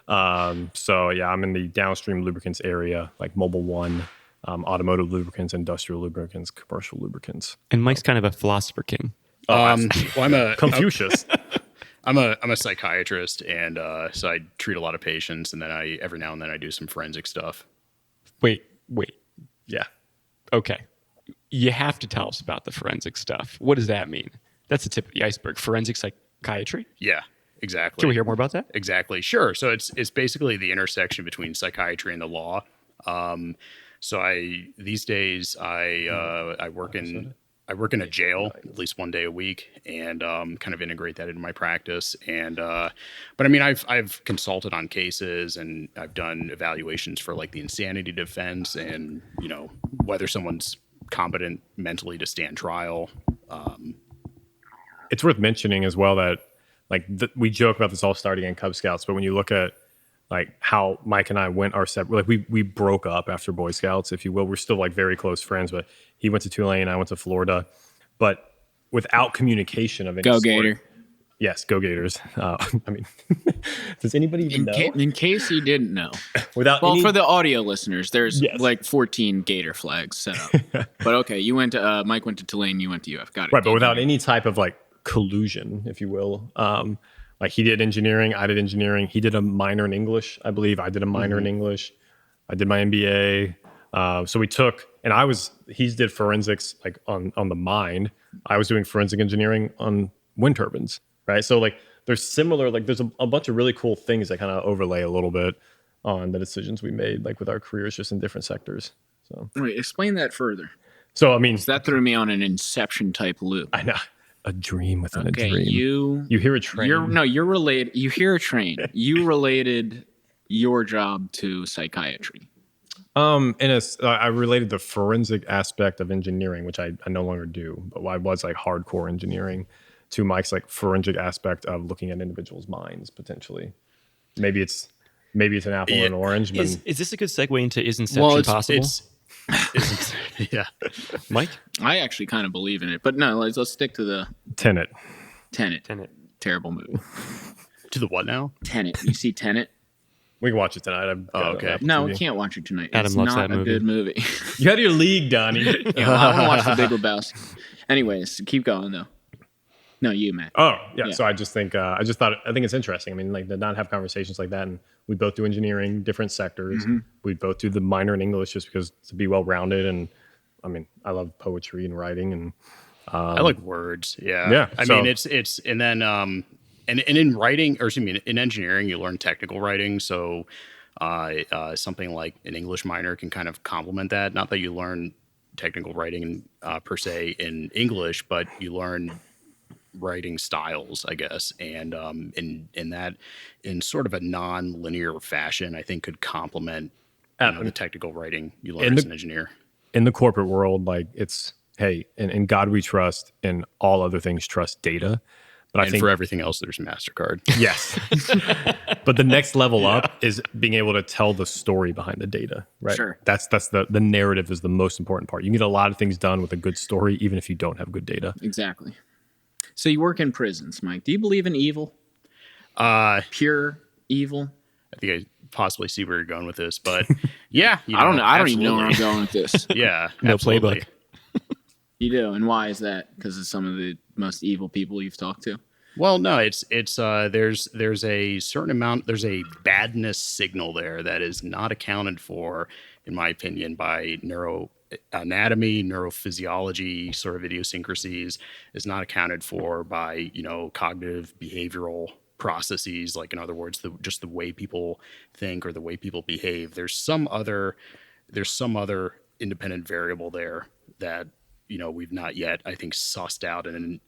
So yeah, I'm in the downstream lubricants area, like Mobile One, automotive lubricants, industrial lubricants, commercial lubricants.
And Mike's kind of a philosopher king.
Well, I'm a
Confucius.
I'm a psychiatrist, and so I treat a lot of patients, and then every now and then I do some forensic stuff.
Wait.
Yeah.
Okay. You have to tell us about the forensic stuff. What does that mean? That's the tip of the iceberg. Forensic psychiatry?
Yeah, exactly.
Can we hear more about that?
Exactly. Sure. So it's basically the intersection between psychiatry and the law. So these days I work in a jail at least one day a week, and kind of integrate that into my practice. And but I mean, I've consulted on cases, and I've done evaluations for like the insanity defense, and whether someone's competent mentally to stand trial.
It's worth mentioning as well that like we joke about this all starting in Cub Scouts, but when you look at like how Mike and I went our separate, like we broke up after Boy Scouts, if you will. We're still like very close friends, but he went to Tulane, I went to Florida, but without communication of any
Go
sort.
Gator.
Yes, go Gators. I mean, does anybody even know?
In case you didn't know.
Without
Well,
any,
for the audio listeners, there's
Yes.
like 14 Gator flags set up. But okay, you went to Mike went to Tulane, you went to UF. Got it.
right, but without any type of like collusion, if you will. Like he did engineering, I did engineering. He did a minor in English, I believe. I did a minor in English. I did my MBA. So we took, and he did forensics like on the mine. I was doing forensic engineering on wind turbines, right? So like there's similar, like there's a bunch of really cool things that kind of overlay a little bit on the decisions we made, like with our careers, just in different sectors. So,
Wait, explain that further.
so I mean,
That threw me on an Inception type loop.
I know a dream within
Okay,
a dream.
you
hear a train.
You're related. You hear a train. You related your job to psychiatry.
I related the forensic aspect of engineering, which I no longer do, but I was like hardcore engineering, to Mike's like forensic aspect of looking at individuals' minds potentially. Maybe it's an apple and an orange, but
Is this a good segue into is Inception possible?
Yeah.
Mike?
I actually kind of believe in it, but no, let's stick to the
Tenet.
Tenet. Terrible movie.
To the what now?
Tenet. You see Tenet?
We can watch it tonight. I've got it on
okay.
Apple
No,
TV.
we can't watch it tonight.
Adam
it's
loves
not
that
a
movie.
good movie.
You had your league, Donnie.
I want to watch The Big Lebowski. Anyways, keep going though. No, you, Matt.
Oh, yeah.
Yeah.
So I think it's interesting. I mean, like to not have conversations like that, and we both do engineering, different sectors. We both do the minor in English just because to be well rounded, and I mean, I love poetry and writing, and
I like words. Yeah.
Yeah,
I
so-
mean, it's and then and in writing, or excuse me, in engineering, you learn technical writing. So something like an English minor can kind of complement that. Not that you learn technical writing per se in English, but you learn writing styles, I guess, and in that, in sort of a non-linear fashion, I think could complement the technical writing you learn as an engineer.
in the corporate world, like it's hey, in God we trust, and all other things trust data. But I
And
think
for everything else, there's MasterCard.
yes. But the next level up is being able to tell the story behind the data, right?
Sure.
That's the narrative is the most important part. You can get a lot of things done with a good story, even if you don't have good data.
Exactly. So you work in prisons, Mike. Do you believe in evil? Pure evil?
I think I possibly see where you're going with this, but Yeah,
I don't know. I don't even know where I'm
absolutely.
going with this.
Yeah,
No
absolutely.
playbook.
You do, and why is that? Because it's some of the most evil people you've talked to.
Well, no, it's there's a certain amount, there's a badness signal there that is not accounted for, in my opinion, by neuroanatomy, neurophysiology, sort of idiosyncrasies, is not accounted for by cognitive behavioral processes. Like, in other words, just the way people think or the way people behave. There's some other independent variable there that we've not yet, I think, sussed out in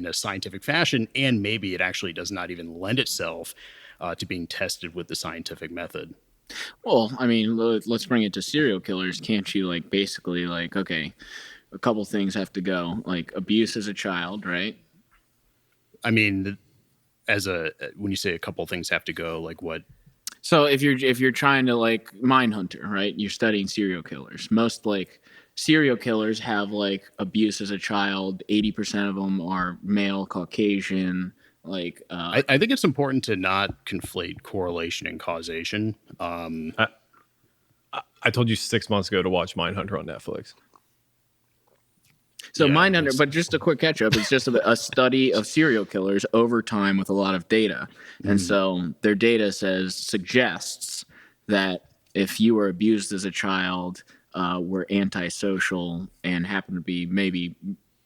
a scientific fashion, and maybe it actually does not even lend itself to being tested with the scientific method.
Well, I mean, let's bring it to serial killers. Can't you basically okay, a couple things have to go, like abuse as a child, right?
I mean, when you say a couple things have to go, like what?
So if you're trying to Mindhunter, right? You're studying serial killers. Most serial killers have abuse as a child. 80% of them are male, Caucasian.
I think it's important to not conflate correlation and causation.
I told you 6 months ago to watch Mindhunter on Netflix.
So
Yeah,
Mindhunter, but just a quick catch up. It's just a study of serial killers over time with a lot of data, and so their data suggests that if you were abused as a child, were antisocial, and happen to be maybe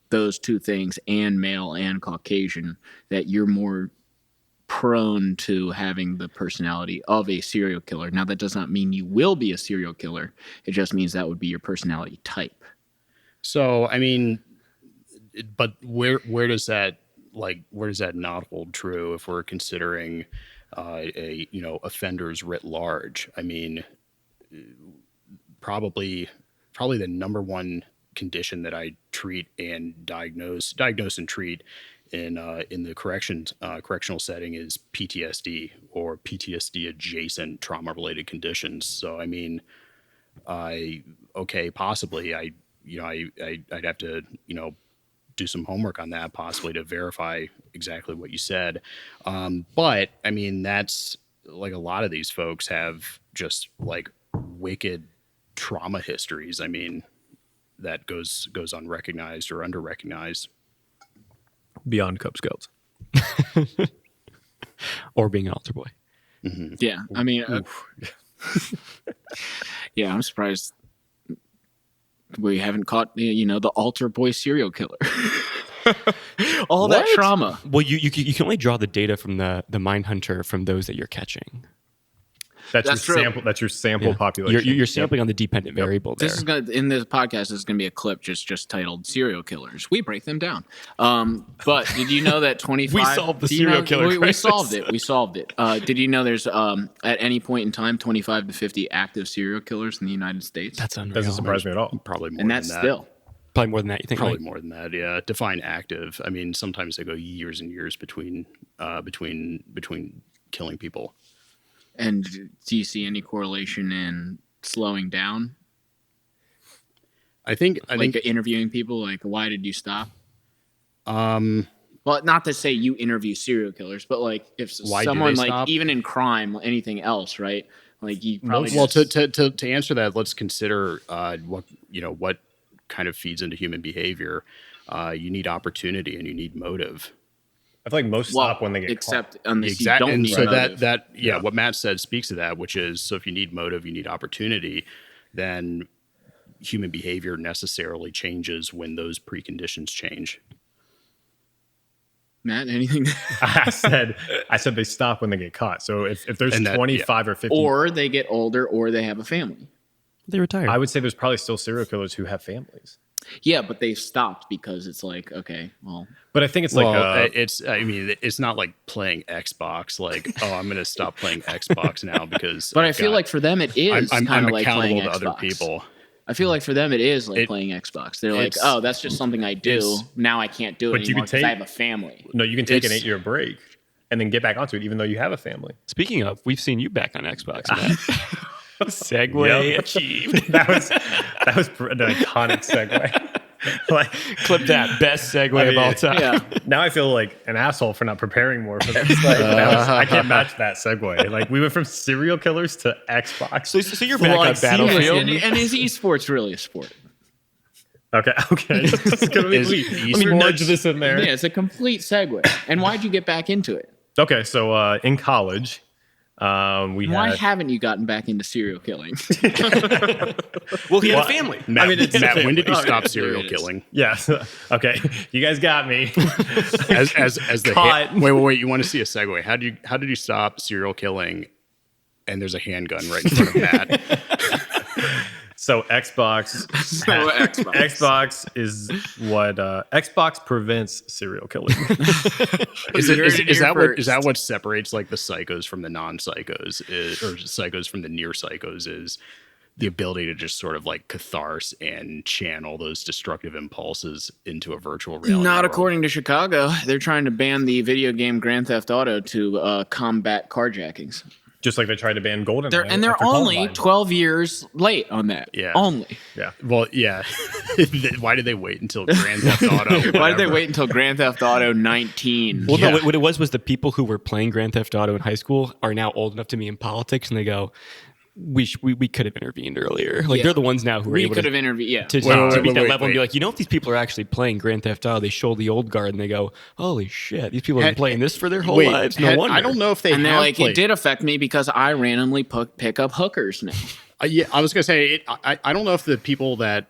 those two things, and male and Caucasian, that you're more prone to having the personality of a serial killer. Now, that does not mean you will be a serial killer. It just means that would be your personality type.
So, I mean, but where does that not hold true if we're considering offenders writ large? I mean, probably the number one condition that I treat and diagnose and treat in the correctional setting is PTSD or PTSD adjacent trauma related conditions. So, I mean, possibly I'd have to do some homework on that, possibly, to verify exactly what you said. But I mean, that's a lot of these folks have just wicked trauma histories. I mean, that goes unrecognized or underrecognized.
Beyond Cub Scouts.
Or being an altar boy.
Mm-hmm.
Yeah, I mean, yeah, I'm surprised we haven't caught the altar boy serial killer. All that trauma.
Well, you can only draw the data from the Mindhunter from those that you're catching.
That's your
true.
sample. That's your sample population.
You're sampling on the dependent variable there.
This is in this podcast. This is gonna be a clip just titled "Serial Killers." We break them down. But did you know that 25?
We solved the serial killer
We
crisis.
solved it. We solved it. Did you know there's at any point in time 25 to 50 active serial killers in the United States?
That's unreal.
Doesn't surprise me at all.
Probably more
and
than
that's
that.
still.
Probably more than that. You think?
Probably more than that. Yeah. Define active. I mean, sometimes they go years and years between killing people.
And do you see any correlation in slowing down?
I think
Interviewing people, why did you stop? Well, not to say you interview serial killers, but if
Why do
someone
they stop?
even in crime, anything else, right? You probably
well, to answer that, let's consider what kind of feeds into human behavior. You need opportunity and you need motive.
I feel like most stop when they get
except
caught.
unless you don't
And
need
so
motive.
what Matt said speaks to that, which is, so if you need motive, you need opportunity, then human behavior necessarily changes when those preconditions change.
Matt, anything?
I said they stop when they get caught. So if there's 25 or 50,
Or they get older, or they have a family.
They retired.
I would say there's probably still serial killers who have families.
Yeah, but they've stopped because it's okay, well.
But I think it's
it's not like playing Xbox. I'm going to stop playing Xbox now because.
But I feel like for them it is
I'm
kind of like playing
accountable to
Xbox.
other people.
I feel like for them it is playing Xbox. They're that's just something I do. Now I can't do it anymore because I have a family.
No, you can take an 8-year break and then get back onto it, even though you have a family.
Speaking of, we've seen you back on Xbox, Matt. Segue achieved.
That was an iconic segue. Like,
Clip that. Best segue of all time.
Yeah.
now I feel like an asshole for not preparing more for this. Like, I can't match that segue. Like, we went from serial killers to Xbox.
So you're back on
Yes,
Battlefield.
and is esports really a sport?
Okay. It's gonna be
Is
Let me nudge this in there.
Yeah, it's a complete segue. And why'd you get back into it?
Okay, so in college,
Why haven't you gotten back into serial killing?
Well, he had a family.
Matt,
it's
Matt, when did you
Oh,
stop
yeah,
serial
there it is.
killing?
Yeah. Okay. You guys got me.
As the
Caught.
wait, you want to see a segue? How did you stop serial killing? And there's a handgun right in front of Matt.
So Xbox. Xbox is what Xbox prevents serial killing.
Is
You heard it here
is that
first.
what separates like the psychos from the non-psychos, or psychos from the near psychos? Is the ability to just sort of like catharsis and channel those destructive impulses into a virtual reality?
Not
world?
according to Chicago. They're trying to ban the video game Grand Theft Auto to combat carjackings.
Just like they tried to ban GoldenEye.
And they're
after
only
Columbine.
12 years late on that.
Yeah.
Only.
Yeah.
Well, yeah. Why did they wait until Grand Theft Auto?
Why did they
whatever?
wait until Grand Theft Auto 19?
Well,
Yeah.
no, what it was the people who were playing Grand Theft Auto in high school are now old enough to be in politics, and they go, we could have intervened earlier. Like,
Yeah.
they're the ones now who are
We
able
could
to
have intervened. Yeah.
to
Wait,
beat that
wait,
level and be
wait.
like, if these people are actually playing Grand Theft Auto, they show the old guard and they go, holy shit, these people have been playing this for their whole lives. No wonder.
I don't know if they
And they're
have
like,
played.
it did affect me because I randomly pick up hookers now.
Yeah, I was gonna say I don't know if the people that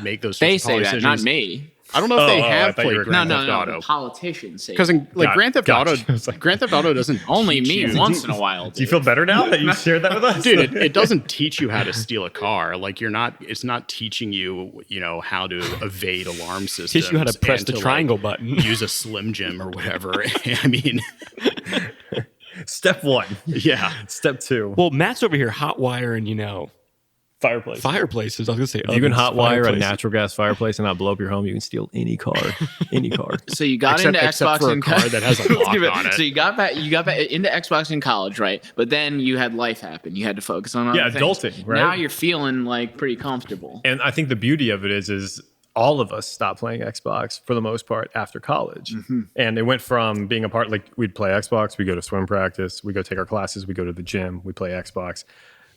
make those
They
sorts of
say that,
decisions,
not me.
I don't know if they
I
have
thought you were
played Grand
No,
Theft
no,
Auto.
the politicians say
Because
that.
like Grand Theft
Gotcha.
Auto,
It's like-
Grand Theft Auto doesn't
Only
teach
me
you-
once in a while.
Do you feel better now that you shared that with us?
Dude, it doesn't teach you how to steal a car. Like it's not teaching you, how to evade alarm systems.
Teach you how to press
and
the triangle button.
use a Slim Jim or whatever. I mean,
Step 1.
yeah.
Step 2.
Well, Matt's over here hot wiring,
Fireplace.
fireplaces. I was going to say,
If you can
ovens,
hotwire a
fireplaces.
natural gas fireplace and not blow up your home, you can steal any car. Any car.
So you got into
Except
Xbox
for a
in
car that has a
Let's
lock
give
on it.
So you got back into Xbox in college, right? But then you had life happen. You had to focus on other
Yeah,
things.
adulting, right?
Now you're feeling like pretty comfortable.
And I think the beauty of it is all of us stopped playing Xbox for the most part after college. And it went from being a part, like we'd play Xbox, we go to swim practice, we go take our classes, we go to the gym, we play Xbox.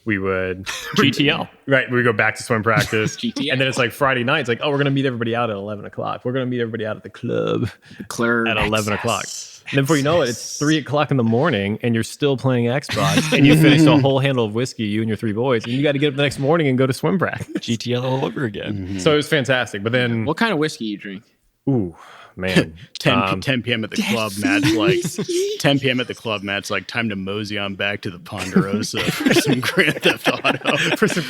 We would
GTL.
Right, we go back to swim practice,
GTL.
and then it's like Friday night. It's like, oh, we're gonna meet everybody out at 11 o'clock. We're gonna meet everybody out at the club
Clear
at 11 o'clock. And then before you know it, it's 3 o'clock in the morning, and you're still playing Xbox, and you finished a whole handle of whiskey, you and your 3 boys, and you got to get up the next morning and go to swim practice.
GTL all over again.
So it was fantastic. But then,
What kind of whiskey you drink?
ooh, man,
10 p.m. at the club, Matt's like 10 p.m. at the club, Matt's like time to mosey on back to the Ponderosa for some Grand Theft Auto.
for some,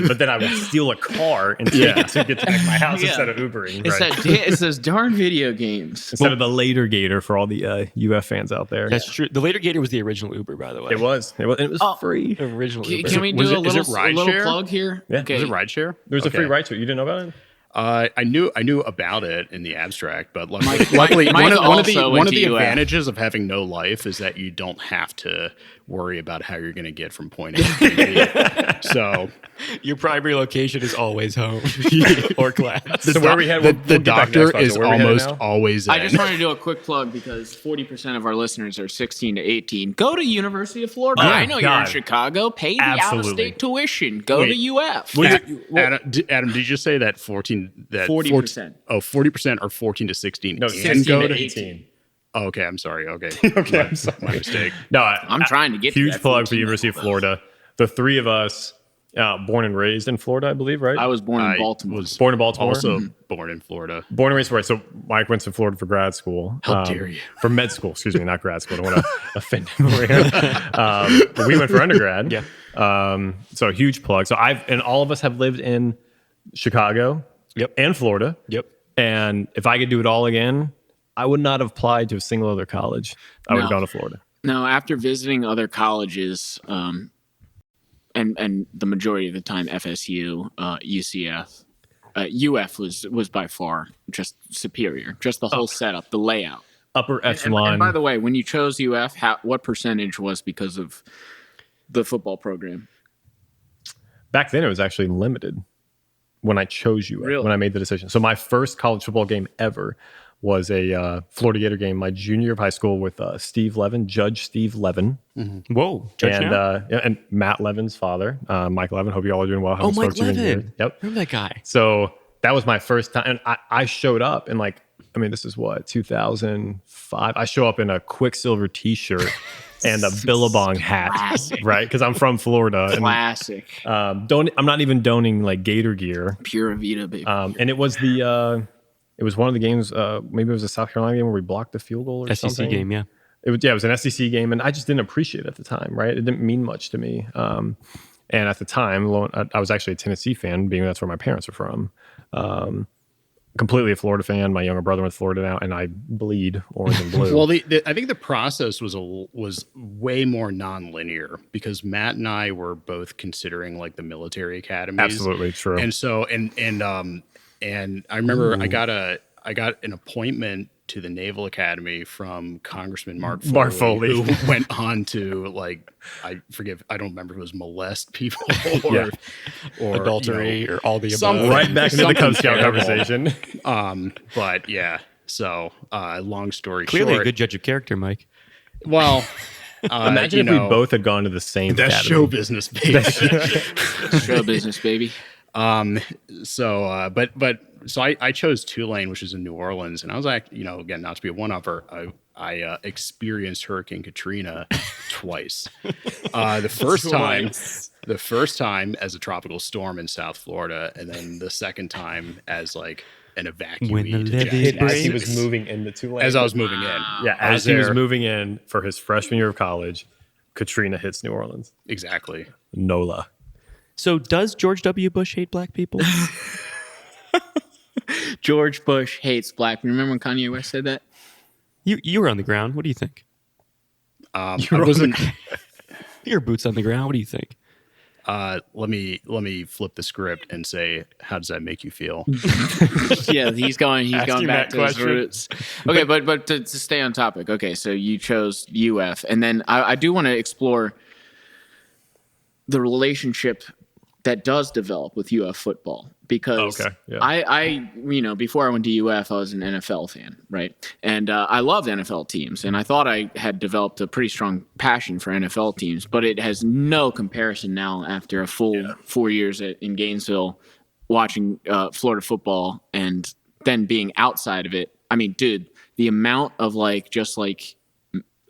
but then I would steal a car and take it to get to my house
Yeah.
instead of Ubering.
It's
Right?
it's those darn video games.
Instead of the later Gator for all the UF fans out there.
That's true. The later Gator was the original Uber, by the way.
It was. And it was free.
The original
Can,
Uber.
can we
was
do
it- is it
a
ride
little
share?
plug here?
Yeah.
Okay.
Is it rideshare?
There was a free
Okay.
ride to it. You didn't know about it?
I knew about it in the abstract, but luckily,
Mike
one of
also
the
went to UF.
advantages of having no life is that you don't have to worry about how you're going to get from point A to point B. So
Your primary location is always home or class.
So where we had
the
we'll get back to
doctor
Xbox,
is
so where we headed
almost
now?
always in.
I just want to do a quick plug because 40% of our listeners are 16 to 18. Go to University of Florida.
Oh,
I know you're in
God.
Chicago. Pay the
Absolutely.
out-of-state tuition. Go
Wait.
to UF.
Adam, did you just say that
40%.
40% are 14 to 16
No,
and
16
go
to
to
18.
Oh, okay, I'm sorry. Okay.
Okay, I'm sorry.
My mistake.
No,
I'm trying to get to
huge
that
plug for
14
University of Florida. The 3 of us, born and raised in Florida, I believe, right?
I was born in
I
Baltimore.
was
born in Baltimore.
also born in Florida.
Born and raised, right? So Mike went to Florida for grad school.
How dare you.
For med school, excuse me, not grad school. I don't want to offend him over here. But we went for undergrad.
Yeah.
So a huge plug. So and all of us have lived in Chicago.
Yep.
And Florida.
Yep.
And if I could do it all again, I would not have applied to a single other college. I would have
No.
gone to Florida.
No, after visiting other colleges, and the majority of the time FSU, UCF, UF was by far just superior. Just the whole setup, the layout.
Upper
And,
echelon.
and by the way, when you chose UF, what percentage was because of the football program?
Back then, it was actually limited. when I chose UF,
Really?
when I made the decision. So my first college football game ever was a Florida Gator game my junior year of high school with Steve Levin, Judge Steve Levin,
Whoa, Judge
and
now?
and Matt Levin's father, Mike Levin. Hope you all are doing well.
Oh,
Haven't
Mike
spoke to you in years.
Levin.
Yep.
Remember that guy?
So that was my first time, and I showed up and like, I mean, this is what 2005. I show up in a Quicksilver T-shirt and a Billabong hat,
Classic.
right? Because I'm from Florida. And,
Classic.
I'm not even donning like Gator gear.
Pura Vida, baby.
And it was it was one of the games. Maybe it was a South Carolina game where we blocked the field goal or
SEC
something.
game, yeah.
It was an SEC game, and I just didn't appreciate it at the time. Right, it didn't mean much to me. And at the time, I was actually a Tennessee fan, being that's where my parents are from. Completely a Florida fan. My younger brother went to Florida now, and I bleed orange and blue.
Well, I think the process was way more non-linear because Matt and I were both considering like the military academies.
Absolutely true.
And so and I remember I got an appointment to the Naval Academy from Congressman Mark Foley, who went on to like I don't remember if it was molest people or
Adultery or all the above.
something.
Right back into the
Something
Cub Scout
terrible.
conversation.
But yeah, so long story
Clearly
short,
a good judge of character, Mike.
well,
Imagine if we both had gone to the same
that's
academy.
show business, baby.
Show business, baby.
So I chose Tulane, which is in New Orleans, and I was like, again, not to be a one-upper, I experienced Hurricane Katrina twice. The first time as a tropical storm in South Florida, and then the second time as like an evacuee.
When the
to
levees
Jackson.
break.
As he was moving into Tulane.
As I was moving in.
Yeah,
I
as he was
there.
moving in for his freshman year of college, Katrina hits New Orleans.
Exactly.
NOLA.
So does George W. Bush hate black people?
George Bush hates black. Remember when Kanye West said that?
You were on the ground. What do you think?
I wasn't.
Your boots on the ground. What do you think?
Let me flip the script and say, how does that make you feel?
Yeah, he's going
Asking
back
that
to his
question.
roots. Okay, but to stay on topic. Okay, so you chose UF, and then I do want to explore the relationship that does develop with UF football because
Okay, yeah.
I before I went to UF, I was an NFL fan, right? And I loved NFL teams, and I thought I had developed a pretty strong passion for NFL teams, but it has no comparison now after a full 4 years in Gainesville watching Florida football and then being outside of it. I mean, dude, the amount of I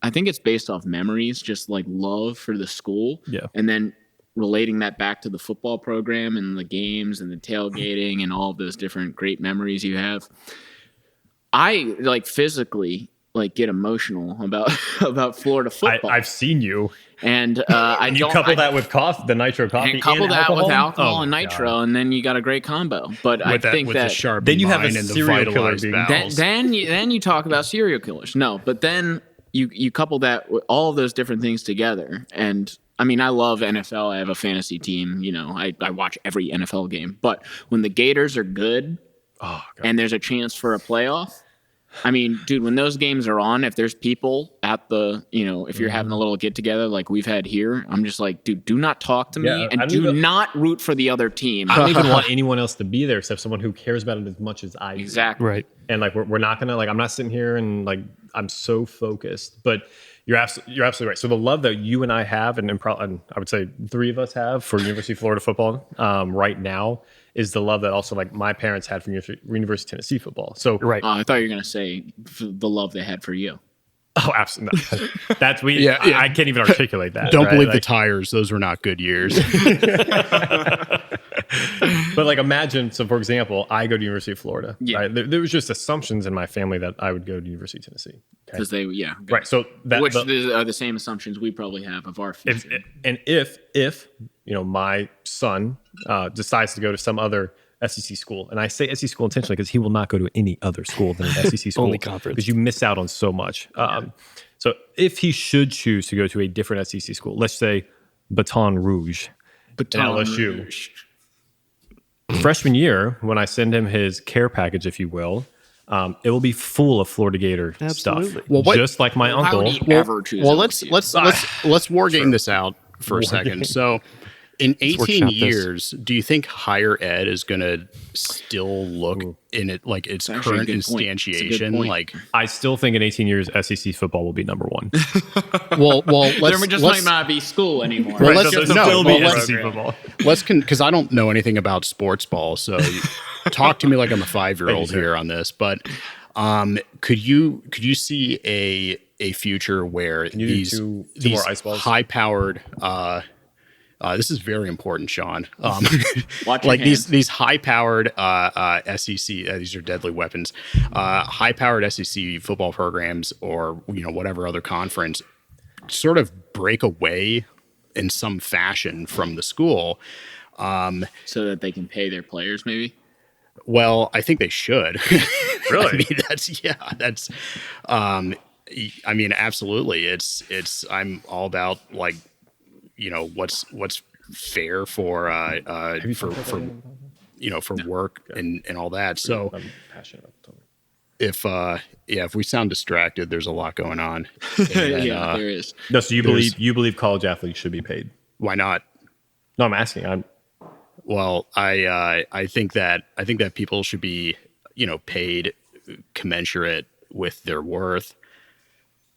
think it's based off memories, just like love for the school.
Yeah.
And then relating that back to the football program and the games and the tailgating and all of those different great memories you have. I physically get emotional about Florida football.
I've seen you.
and
And you couple that with the Nitro Coffee
and couple that with alcohol
Oh,
and
my
nitro,
God.
and then you got a great combo. But I think
with
that
the sharp
Then you have a
mind and the
serial killer
vitalized
being-
bowels.
then you talk about serial killers. No, but then you couple that with all of those different things together. And I mean, I love NFL. I have a fantasy team. I watch every NFL game. But when the Gators are good and there's a chance for a playoff, I mean, dude, when those games are on, if there's people at the, if you're having a little get together like we've had here, I'm just like, dude, do not talk to me
Yeah,
and
I
do
don't-
not root for the other team.
I don't even want anyone else to be there except someone who cares about it as much as I do.
Exactly.
Right.
And we're not gonna I'm not sitting here and I'm so focused. But you're absolutely right. So the love that you and I have, and I would say three of us have for University of Florida football right now, is the love that also my parents had for University of Tennessee football. So
Right.
I thought you were gonna say the love they had for you.
oh, absolutely. No. That's
Yeah.
I can't even articulate that.
Don't
right?
believe the tires; those were not good years.
But imagine, so for example, I go to University of Florida.
Yeah.
Right? There was just assumptions in my family that I would go to University of Tennessee. Okay.
Because they,
Right. So that
which are the same assumptions we probably have of our future.
if my son decides to go to some other SEC school, and I say SEC school intentionally because he will not go to any other school than an SEC school.
Only conference.
Because you miss out on so much. So if he should choose to go to a different SEC school, let's say Baton Rouge, LSU.
Rouge.
Freshman year, when I send him his care package, if you will, it will be full of Florida Gator
Absolutely.
stuff.
Well, what-
just like my
Why
uncle.
would he ever choose
Well,
LSU?
let's war game this out for a second. So In 18
workshop this.
years, do you think higher ed is going to still look in it like its
That's actually a
current
good point. It's a good
instantiation?
point.
Like,
I still think in 18 years, SEC football will be number one.
well,
There just might not be school anymore.
Well,
Right?
let's-
Just
no,
a
well,
football
let's-
SEC
program.
football.
because I don't know anything about sports ball, so talk to me like I'm a 5-year-old
sir.
here on this. But could you see a future where
you do
these
two
these
more ice balls?
high-powered this is very important, Sean.
Watch your
like
hands.
these high-powered SEC, these are deadly weapons. High-powered SEC football programs, or whatever other conference, sort of break away in some fashion from the school.
So that they can pay their players, maybe.
Well, I think they should.
Really?
I mean, that's. I mean, absolutely. It's. I'm all about like, what's fair for for work and all that. So
I'm passionate about the topic.
if we sound distracted, there's a lot going on. And then,
There is.
No, so you
There's-
believe college athletes should be paid?
why not?
No, I'm asking.
Well, I think that people should be paid commensurate with their worth.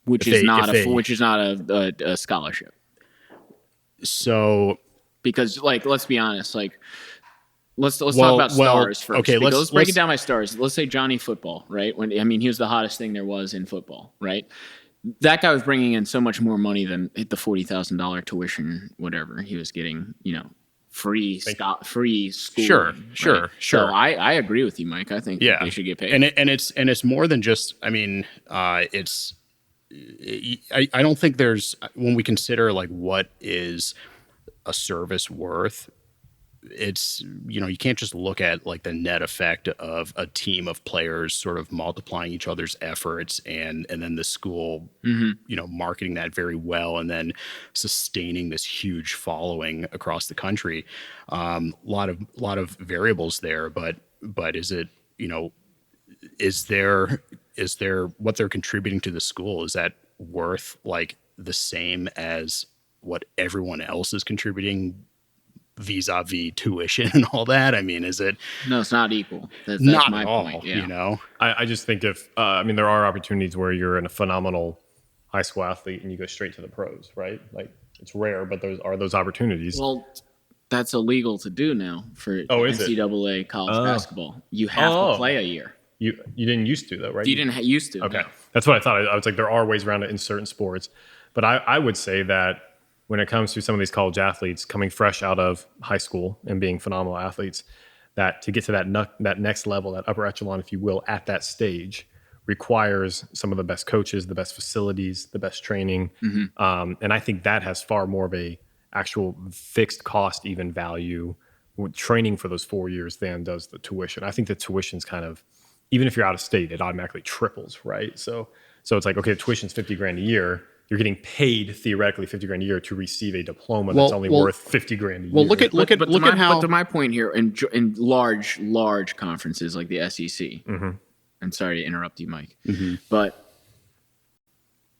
Which
If
is
they-
not
if they-
which is not a scholarship.
So
Because let's be honest, let's talk
Well-
about
well,
stars first.
okay,
Because let's break
let's-
it down by stars. Let's say Johnny Football, right? He was the hottest thing there was in football, right? That guy was bringing in so much more money than the $40,000 tuition, whatever he was getting. Free free school.
Sure.
So I agree with you, Mike. I think they should get paid.
And it's more than just. I mean, it's. I don't think there's, when we consider like what is a service worth, it's you can't just look at like the net effect of a team of players sort of multiplying each other's efforts and then the school marketing that very well and then sustaining this huge following across the country. Lot of variables there, but is it is there what they're contributing to the school, is that worth like the same as what everyone else is contributing vis-a-vis tuition and all that? I mean, is it
No, it's not equal. That's
not
my
at all?
point. Yeah.
I just think if there are opportunities where you're in a phenomenal high school athlete and you go straight to the pros, right? Like it's rare, but those opportunities.
Well, that's illegal to do now for
is it?
NCAA college basketball. You have to play a year.
You didn't used to though, right?
You didn't used to.
Okay,
no.
that's what I thought. I was like, there are ways around it in certain sports, but I would say that when it comes to some of these college athletes coming fresh out of high school and being phenomenal athletes, that to get to that next level, that upper echelon, if you will, at that stage, requires some of the best coaches, the best facilities, the best training, and I think that has far more of a actual fixed cost even value with training for those 4 years than does the tuition. I think the tuition's kind of, even if you're out of state, it automatically triples, right? So it's like, okay, the tuition's $50,000 a year. You're getting paid theoretically $50,000 a year to receive a diploma that's only worth $50,000 a year.
Well, look at how.
But to my point here, in large conferences like the SEC, and sorry to interrupt you, Mike, but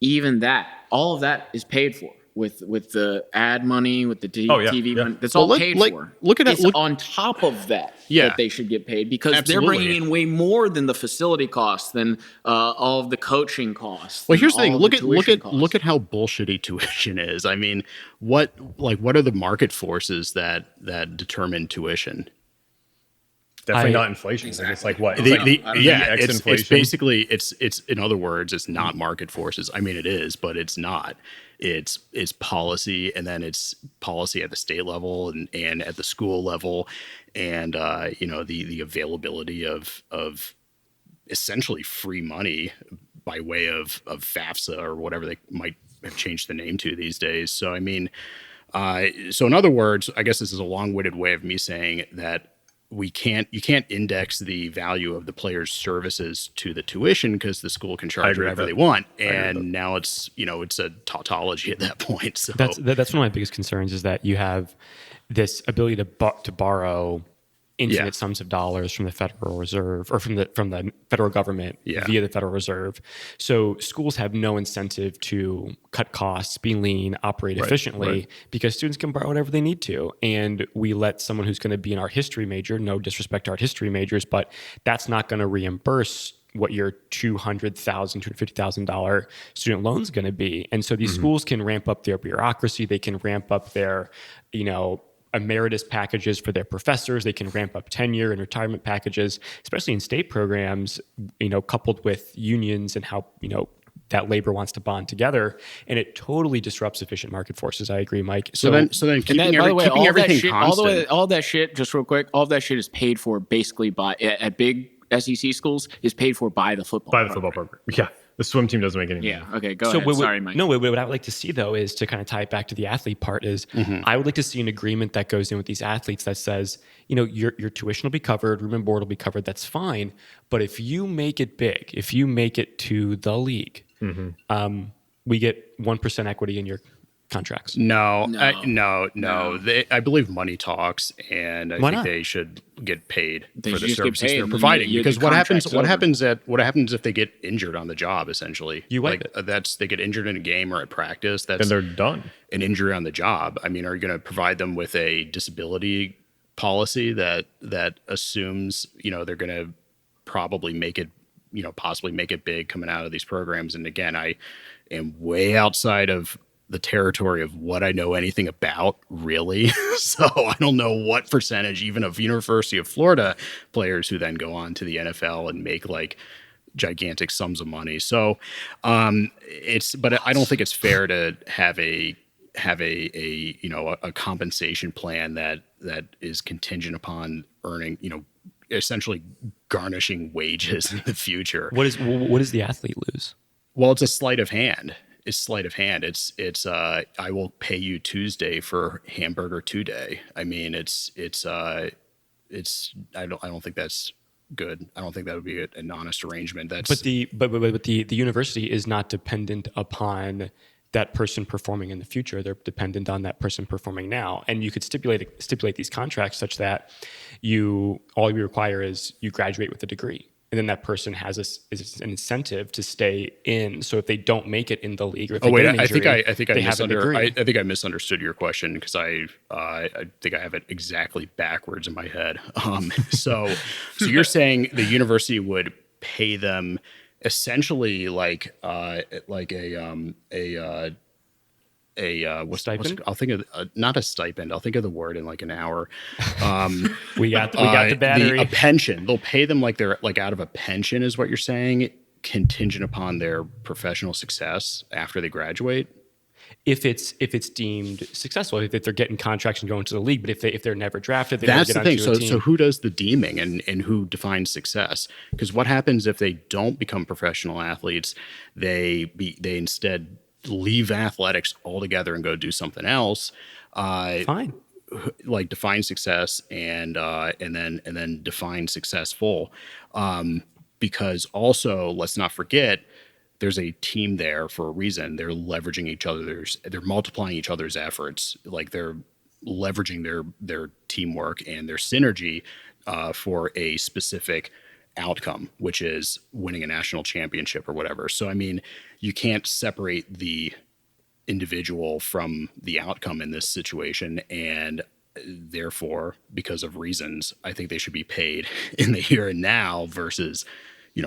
even that, all of that is paid for with the ad money, with the TV money. That's all paid for.
Look at it.
It's on top of that that they should get paid because
Absolutely.
they're bringing in way more than the facility costs, than all of the coaching costs.
Well, here's the
than
thing.
all
Look
of
at
the
look
tuition
at
costs.
look at how bullshitty tuition is. I mean, what are the market forces that determine tuition?
Definitely not inflation. Exactly. It's like what? It's
It's
inflation.
basically it's in other words, it's not market forces. I mean, it is, but it's not. It's policy, and then it's policy at the state level and at the school level, and the availability of essentially free money by way of FAFSA or whatever they might have changed the name to these days. So I mean, so in other words, I guess this is a long-winded way of me saying that you can't index the value of the player's services to the tuition because the school can charge
agree with
whatever
that.
they want, and now it's a tautology at that point. So
That's one of my biggest concerns is that you have this ability to borrow infinite sums of dollars from the Federal Reserve or from the federal government via the Federal Reserve. So schools have no incentive to cut costs, be lean, operate efficiently because students can borrow whatever they need to. And we let someone who's going to be an art history major, no disrespect to art history majors, but that's not going to reimburse what your $200,000, $250,000 student loan is going to be. And so these schools can ramp up their bureaucracy. They can ramp up their, emeritus packages for their professors. They can ramp up tenure and retirement packages, especially in state programs, coupled with unions and how, that labor wants to bond together, and it totally disrupts efficient market forces. I agree, Mike.
So then keeping,
by the way,
keeping
all
everything
that shit,
constant.
all that shit, just real quick, all that shit is paid for basically by at big SEC schools is paid for by the football
program. Yeah, the swim team doesn't make any money.
Yeah. Okay. Go ahead. Sorry, Mike.
No, what I would like to see though is to kind of tie it back to the athlete part. Is I would like to see an agreement that goes in with these athletes that says, your tuition will be covered, room and board will be covered. That's fine. But if you make it big, if you make it to the league, we get 1% equity in your contracts.
No. I believe money talks, and I think they should get paid for the services they're providing. Because what happens if they get injured on the job? Essentially, they get injured in a game or at practice.
And they're done.
An injury on the job. I mean, are you going to provide them with a disability policy that assumes they're going to probably make it, possibly make it big coming out of these programs? And again, I am way outside of the territory of what I know anything about, really. So I don't know what percentage even of University of Florida players who then go on to the NFL and make like gigantic sums of money. So but I don't think it's fair to have a compensation plan that is contingent upon earning, essentially garnishing wages in the future.
What does the athlete lose?
Well, it's a sleight of hand. It's I will pay you Tuesday for hamburger today. I mean, I don't think that's good. I don't think that would be an honest arrangement. But
the university is not dependent upon that person performing in the future. They're dependent on that person performing now. And you could stipulate these contracts such that all you require is you graduate with a degree. And then that person has an incentive to stay in. So if they don't make it in the league, or if
I think I misunderstood your question, because I think I have it exactly backwards in my head. So you're saying the university would pay them essentially like a
stipend?
I'll think of not a stipend. I'll think of the word in like an hour.
We got the battery.
A pension. They'll pay them like they're like out of a pension, is what you're saying, contingent upon their professional success after they graduate.
If it's deemed successful, if they're getting contracts and going to the league, but if they're never drafted,
that's the thing. So who does the deeming and who defines success? Because what happens if they don't become professional athletes? They instead leave athletics altogether and go do something else.
Fine.
Like define success and then define successful. Because also, let's not forget, there's a team there for a reason. They're leveraging they're multiplying each other's efforts. Like they're leveraging their teamwork and their synergy for a specific outcome, which is winning a national championship or whatever. So, I mean, you can't separate the individual from the outcome in this situation. And therefore, because of reasons, I think they should be paid in the here and now versus,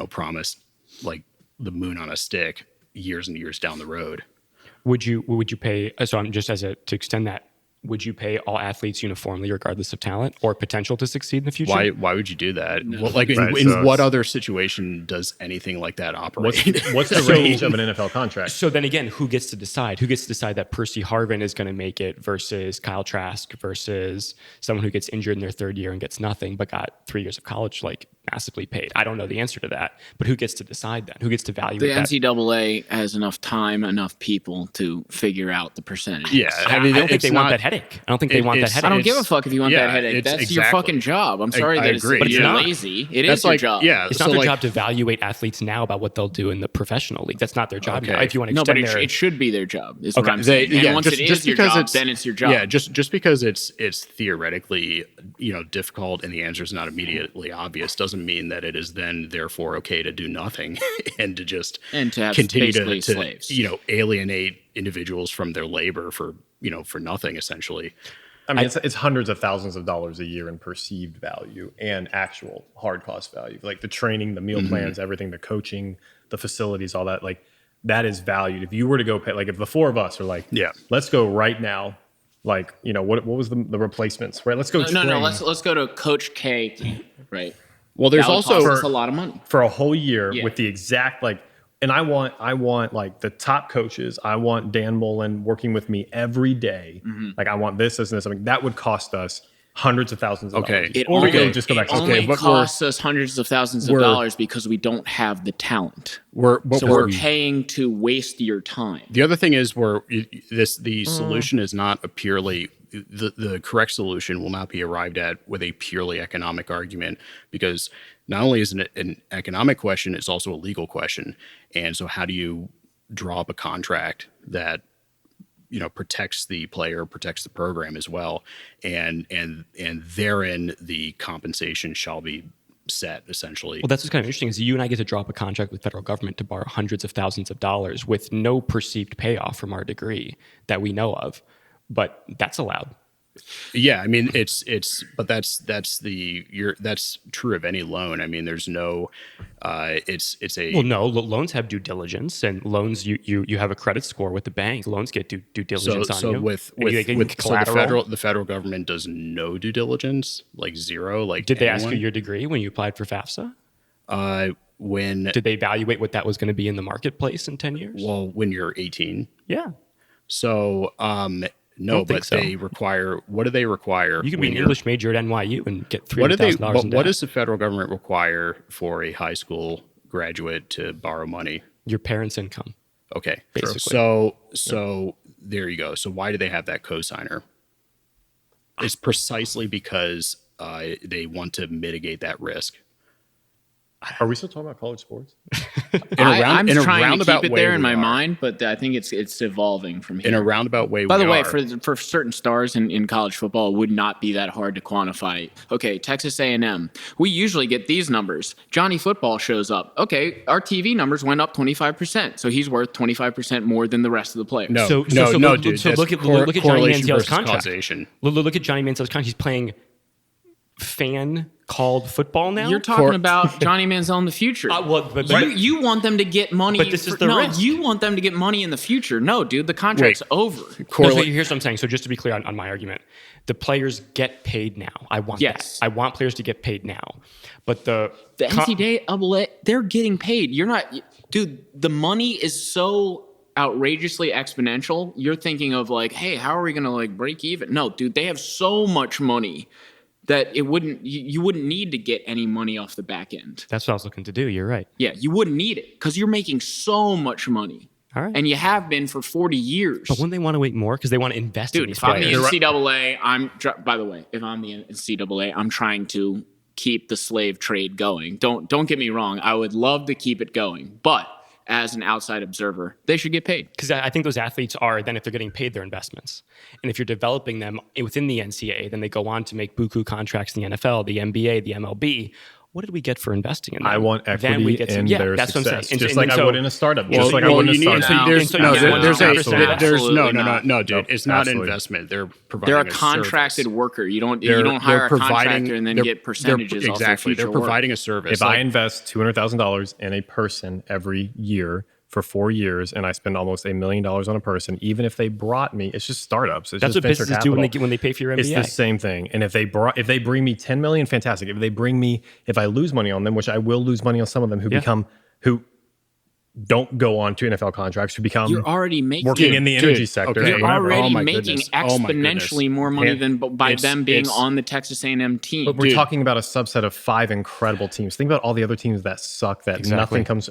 promised like the moon on a stick years and years down the road.
Would you pay, so I'm just to extend that, would you pay all athletes uniformly regardless of talent or potential to succeed in the future?
Why would you do that?
No.
Well, like in what other situation does anything like that operate?
What's the range of an NFL contract?
So then again, who gets to decide? Who gets to decide that Percy Harvin is going to make it versus Kyle Trask versus someone who gets injured in their third year and gets nothing but got 3 years of college massively paid? I don't know the answer to that, but who gets to decide that? Who gets to evaluate
The
that?
NCAA has enough time, enough people to figure out the percentage.
Yeah,
I don't think they want that headache. I don't think they want that headache.
I don't give a fuck if you want
yeah,
that headache.
it's
That's your
exactly.
fucking job. I'm sorry
I
that
agree.
it's,
But it's
you're
not.
lazy. It
That's
is your
like,
job.
yeah.
It's
so
not their
like,
job to evaluate athletes now about what they'll do in the professional league. That's not their job
Okay.
now. If you want to
No, but
extend their...
it should be their job, is
Okay,
what I'm saying. And once
just
it is your
because
job, then it's your job.
Yeah, just because it's theoretically, difficult and the answer is not immediately obvious doesn't mean that it is then therefore okay to do nothing and to just
And to have
continue
basically
to
slaves.
alienate individuals from their labor for nothing essentially.
I mean, it's hundreds of thousands of dollars a year in perceived value and actual hard cost value. Like the training, the meal plans, everything, the coaching, the facilities, all that. Like that is valued. If you were to go pay, like if the four of us are like,
Yeah.
let's go right now. Like, what was the replacements, right? Let's go.
No,
train
let's go to Coach K camp, right?
Well, there's
That would
also
cost us a lot of money.
for a whole year
Yeah.
with the exact and I want like the top coaches. I want Dan Mullen working with me every day. Like I want this, and this. I mean, that would cost us hundreds of thousands of
Okay.
dollars.
It
Or
only,
we could just go back
it
to
only
but
costs us hundreds of thousands of
we're-
dollars because we don't have the talent.
we're
Paying to waste your time.
the other thing is the solution is not a purely the correct solution will not be arrived at with a purely economic argument, because not only is it an economic question, it's also a legal question. And so how do you draw up a contract that protects the player, protects the program as well, and therein the compensation shall be set essentially.
Well, that's what's kind of interesting is you and I get to draw up a contract with federal government to borrow hundreds of thousands of dollars with no perceived payoff from our degree that we know of, but that's allowed.
Yeah, I mean but that's true of any loan. I mean, there's no it's a
Well, no, loans have due diligence, and loans you have a credit score with the bank. Loans get due diligence on you.
the federal government does no due diligence, like zero. Like,
Did they ask you
anyone.
your degree when you applied for FAFSA?
When
Did they evaluate what that was going to be in the marketplace in 10 years?
when you're 18?
Yeah.
So no,
Don't think
but
so.
they require. What do they require?
You can be
when
an
you're-
English major at NYU and get
What do they?
$300,000 in debt.
What does the federal government require for a high school graduate to borrow money?
Your parents' income.
Okay,
Basically.
So there you go. So why do they have that cosigner? It's precisely because they want to mitigate that risk.
Are we still talking about college sports?
I'm
in a
trying to
roundabout
keep it
way,
there in
we
my
are.
mind, but I think it's evolving from here.
In a roundabout way,
By the
we
way,
are.
for certain stars in college football, it would not be that hard to quantify. Okay, Texas A&M, we usually get these numbers. Johnny Football shows up. Okay, our TV numbers went up 25%, so he's worth 25% more than the rest of the players.
No,
So
dude.
So
that's
look at Johnny
correlation
Manziel's
versus
contract.
causation.
Look at Johnny Manziel's contract. He's playing fan called football now.
You're talking about Johnny Manziel in the future.
but
you want them to get money.
But this is the risk.
You want them to get money in the future. No, dude, the contract's over.
No, so here's what I'm saying. So just to be clear on my argument, the players get paid now. I want
Yes.
that. I want players to get paid now. But the
NCAA, they're getting paid. You're not, dude. The money is so outrageously exponential. You're thinking of like, hey, how are we gonna like break even? No, dude, they have so much money that you wouldn't need to get any money off the back end.
That's what I was looking to do. You're right.
Yeah, you wouldn't need it because you're making so much money.
All right.
And you have been for 40 years.
But wouldn't they want to wait more because they want to invest in
Dude,
these
if I'm the
players?
NCAA, by the way, if I'm the NCAA, I'm trying to keep the slave trade going. Don't get me wrong. I would love to keep it going, but as an outside observer, they should get paid.
Because I think those athletes are, then if they're getting paid, their investments. And if you're developing them within the NCAA, then they go on to make buku contracts in the NFL, the NBA, the MLB. What did we get for investing in them?
I want
Then we
equity
get
in their
that's what I'm
success,
saying.
just like I would in a startup. Just like I
well,
would in a
you need-
startup.
so there's
So
no,
you get
there's
100%.
there's no,
Absolutely not.
dude.
Nope,
It's not
absolutely.
investment. They're providing
They're a contracted
service.
worker. You don't
They're
hire a
providing-
contractor and then
they're-
get percentages off their
exactly.
future
They're providing a service.
If I invest $200,000 in a person every year for 4 years, and I spend almost $1 million on a person, even if they brought me, it's just startups. It's
That's
just
what
venture
businesses do
capital.
when they pay for your
It's
MBA.
the same thing. And if they bring me 10 million, fantastic. If I lose money on them, which I will lose money on some of them who don't go on to NFL contracts who become
You're already making
working in the energy sector.
okay.
or
You're
whatever.
already
my
making
goodness. Oh my
exponentially
goodness.
more money than by
It's-
them being
it's-
on the Texas A&M team.
But we're
Dude.
talking about a subset of 5 incredible teams. Think about all the other teams that suck. That
Exactly.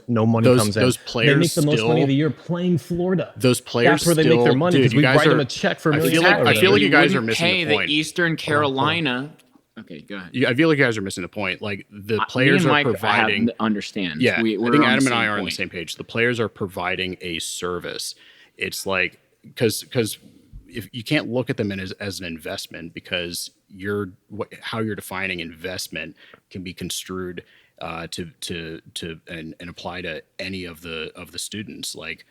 no money comes in.
Those
They
players
make the most
still-
money of the year playing Florida.
Those players
That's where they make their
still-
money
dude,
because
you
we
guys
write them
are-
a check for
I
millions
feel
of
like-
dollars.
I feel like
We
you guys are
wouldn't
missing
pay
the point.
Eastern Carolina. Okay, go ahead.
I feel like you guys are missing the point. Like the
Me
players
and
are
Mike
providing.
understand.
Yeah,
we're
I think
on
Adam
the
and I
same
are on the
point.
same page. The players are providing a service. It's like because if you can't look at them as an investment because how you're defining investment can be construed to and apply to any of the students. Like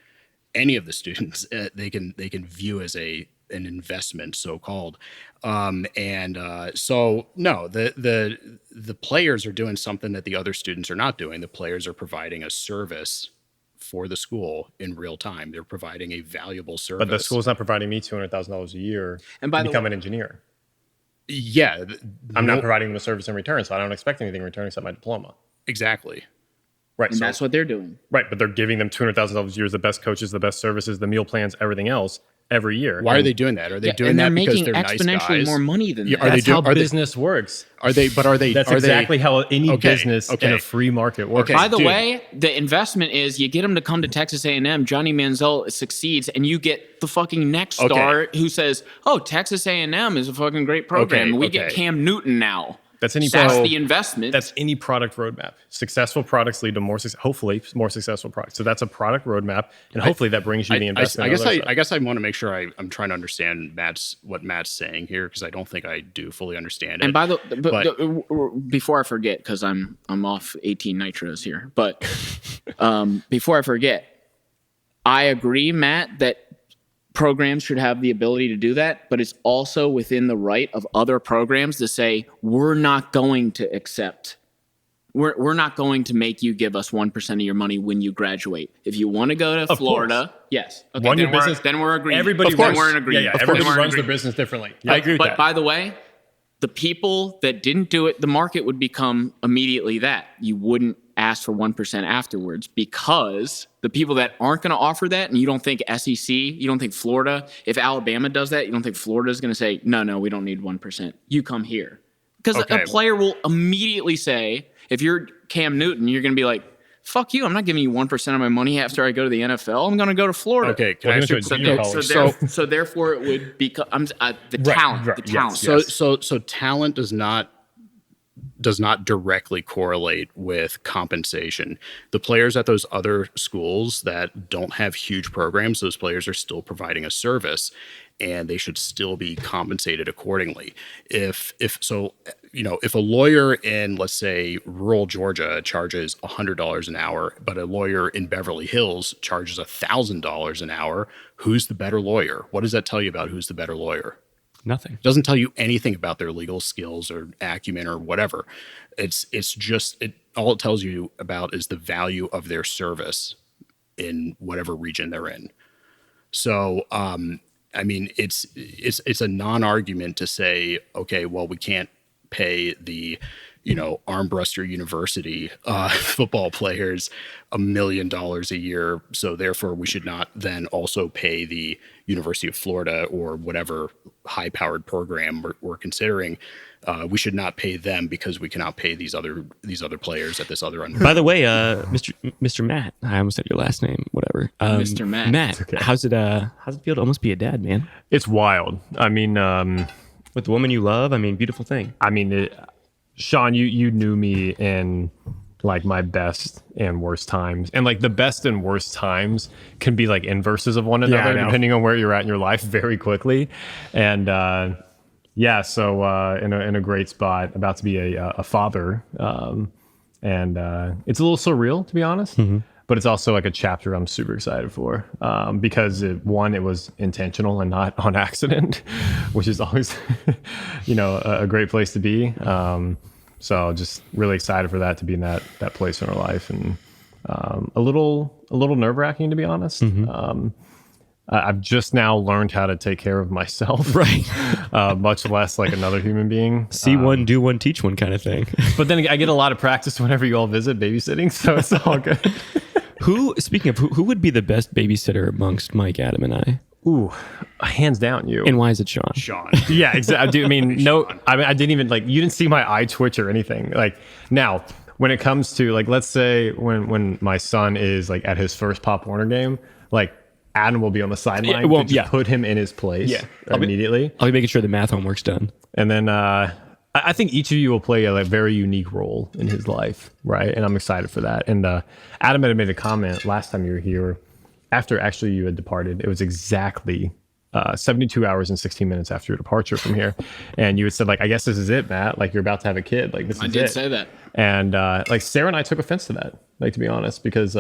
any of the students, they can view as an investment, so called. So no, the players are doing something that the other students are not doing. The players are providing a service for the school in real time. They're providing a valuable service.
But the school's not providing me $200,000 a year
And by
to
the
become
way-
an engineer.
Yeah,
I'm not providing them a service in return, so I don't expect anything in return except my diploma.
exactly.
Right.
And
So,
that's what they're doing.
right, but they're giving them $200,000 a year, the best coaches, the best services, the meal plans, everything else every year.
Why are
And
they doing that? Are they
Yeah,
doing
and they're
that because
making
they're nice
exponentially
guys?
more money than
Yeah,
that.
are they
That's
do-
how
are they-
business works.
Are they? But are they?
That's
are
exactly how any
Okay,
business in
okay.
a free market works.
Okay.
By the
dude.
way, the investment is you get him to come to Texas A&M. Johnny Manziel succeeds, and you get the fucking next
Okay.
star who says, "Oh, Texas A&M is a fucking great program.
Okay,
We
okay.
get Cam Newton now."
That's any
That's
pro-
the investment.
That's any product roadmap. Successful products lead to hopefully more successful products. So that's a product roadmap, and hopefully that brings you the investment.
I guess
on the other side.
I guess I want to make sure I'm trying to understand what Matt's saying here because I don't think I do fully understand it.
And by the
But-
before I forget, because I'm off 18 nitros here, but before I forget, I agree, Matt, that programs should have the ability to do that, but it's also within the right of other programs to say we're not going to accept. We're not going to make you give us 1% of your money when you graduate. If you want to go to Florida, yes, okay,
Run your
then we're-
business.
Then we're agreeing.
Everybody
then
runs,
we're in agreement.
Yeah,
Of
everybody
course we're in
runs their
agreement.
business differently.
Yeah,
I agree with
but
that.
by the way, the people that didn't do it, the market would become immediately that. You wouldn't ask for 1% afterwards because the people that aren't going to offer that, and you don't think SEC, you don't think Florida, if Alabama does that, you don't think Florida is going to say, no, we don't need 1%. You come here. Because
Okay.
a player will immediately say, if you're Cam Newton, you're going to be like, fuck you, I'm not giving you 1% of my money after I go to the NFL. I'm going to go to Florida.
okay, can
Well,
I ask
he
you
went to a
So,
junior
there-
college.
so, so therefore, it would become the talent.
right,
The talent.
yes.
so talent does not directly correlate with compensation. The players at those other schools that don't have huge programs, those players are still providing a service and they should still be compensated accordingly. If a lawyer in, let's say, rural Georgia charges $100 an hour, but a lawyer in Beverly Hills charges $1,000 an hour, who's the better lawyer? What does that tell you about who's the better lawyer?
Nothing.
It doesn't tell you anything about their legal skills or acumen or whatever. It's just all it tells you about is the value of their service in whatever region they're in. So, I mean, it's a non-argument to say, okay, well, we can't pay the Armbruster University football players $1 million a year, so therefore we should not then also pay the University of Florida or whatever high-powered program we're considering. We should not pay them because we cannot pay these other players at this other under.
By the way, Mr. Matt, I almost said your last name. Whatever,
Mr. Matt.
Matt, how's it feel to almost be a dad, man?
It's wild. I mean,
With the woman you love, I mean, beautiful thing.
Sean, you knew me in like my best and worst times, and like the best and worst times can be like inverses of one
I
another
know.
depending on where you're at in your life very quickly. And so in a great spot, about to be a father, and it's a little surreal to be honest. But it's also like a chapter I'm super excited for because it was intentional and not on accident, which is always, a great place to be. So just really excited for that to be in that place in our life, and a little nerve-wracking to be honest. I've just now learned how to take care of myself,
Right.
much less like another human being.
See one, do one, teach one kind of thing.
But then I get a lot of practice whenever you all visit babysitting, so it's all good.
Speaking of who would be the best babysitter amongst Mike, Adam, and I?
Ooh, hands down you.
And why is it Sean?
Sean.
Yeah, exactly. I mean, no, I didn't even like, you didn't see my eye twitch or anything. Like now, when it comes to like, let's say when my son is like at his first Pop Warner game, like Adam will be on the sideline to just put him in his place immediately.
I'll be making sure the math homework's done.
And then I think each of you will play a very unique role in his life, right? And I'm excited for that. And Adam had made a comment last time you were here, after actually you had departed. It was exactly 72 hours and 16 minutes after your departure from here. And you had said, like, I guess this is it, Matt. Like, you're about to have a kid. Like, this is it.
I did say that.
And like Sarah and I took offense to that, like, to be honest, because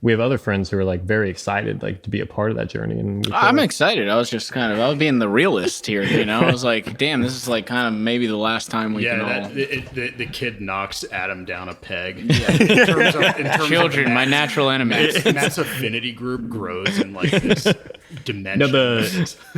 we have other friends who are like very excited, like, to be a part of that journey. And
I'm excited. I was just I was being the realist here, you know. I was like, damn, this is like kind of maybe the last time we can all.
The kid knocks Adam down a peg. Yeah. in terms of
Children, my natural enemies.
Matt's affinity group grows in like this dimension.
No,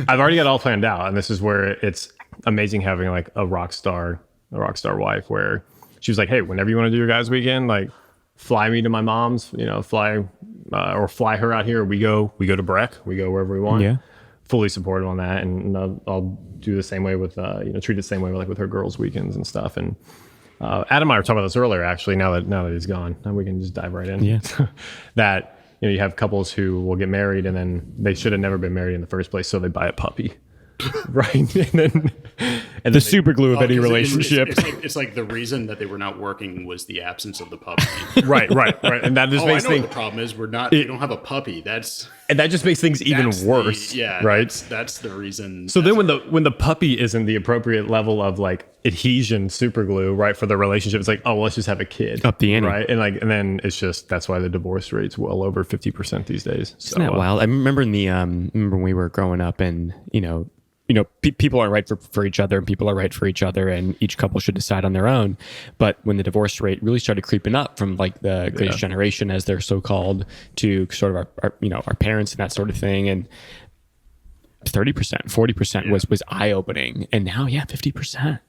I've already got it all planned out, and this is where it's amazing having like a rock star wife, where she was like, hey, whenever you want to do your guys' weekend, like, fly me to my mom's, you know, fly her out here. We go to Breck. We go wherever we want. Yeah. Fully supportive on that. And I'll do the same way with, treat it the same way like with her girls' weekends and stuff. And Adam and I were talking about this earlier, actually, now that he's gone. Now we can just dive right in. Yeah. That, you know, you have couples who will get married and then they should have never been married in the first place. So they buy a puppy. Right. And the super glue of any relationship.
It's like the reason that they were not working was the absence of the puppy.
Right. And that just makes things.
The problem is we don't have a puppy.
And that just makes things even worse. Right.
That's the reason.
So then when the puppy isn't the appropriate level of like adhesion super glue, right, for the relationship, it's like, oh, well, let's just have a kid.
Up the ante.
Right. And then it's just, that's why the divorce rate's well over 50% these days.
Isn't that wild? I remember remember when we were growing up and, people are right for each other and people are right for each other and each couple should decide on their own. But when the divorce rate really started creeping up from like the greatest generation, as they're so called, to sort of our parents and that sort of thing, and 30%, 40% was eye opening. And now, 50%.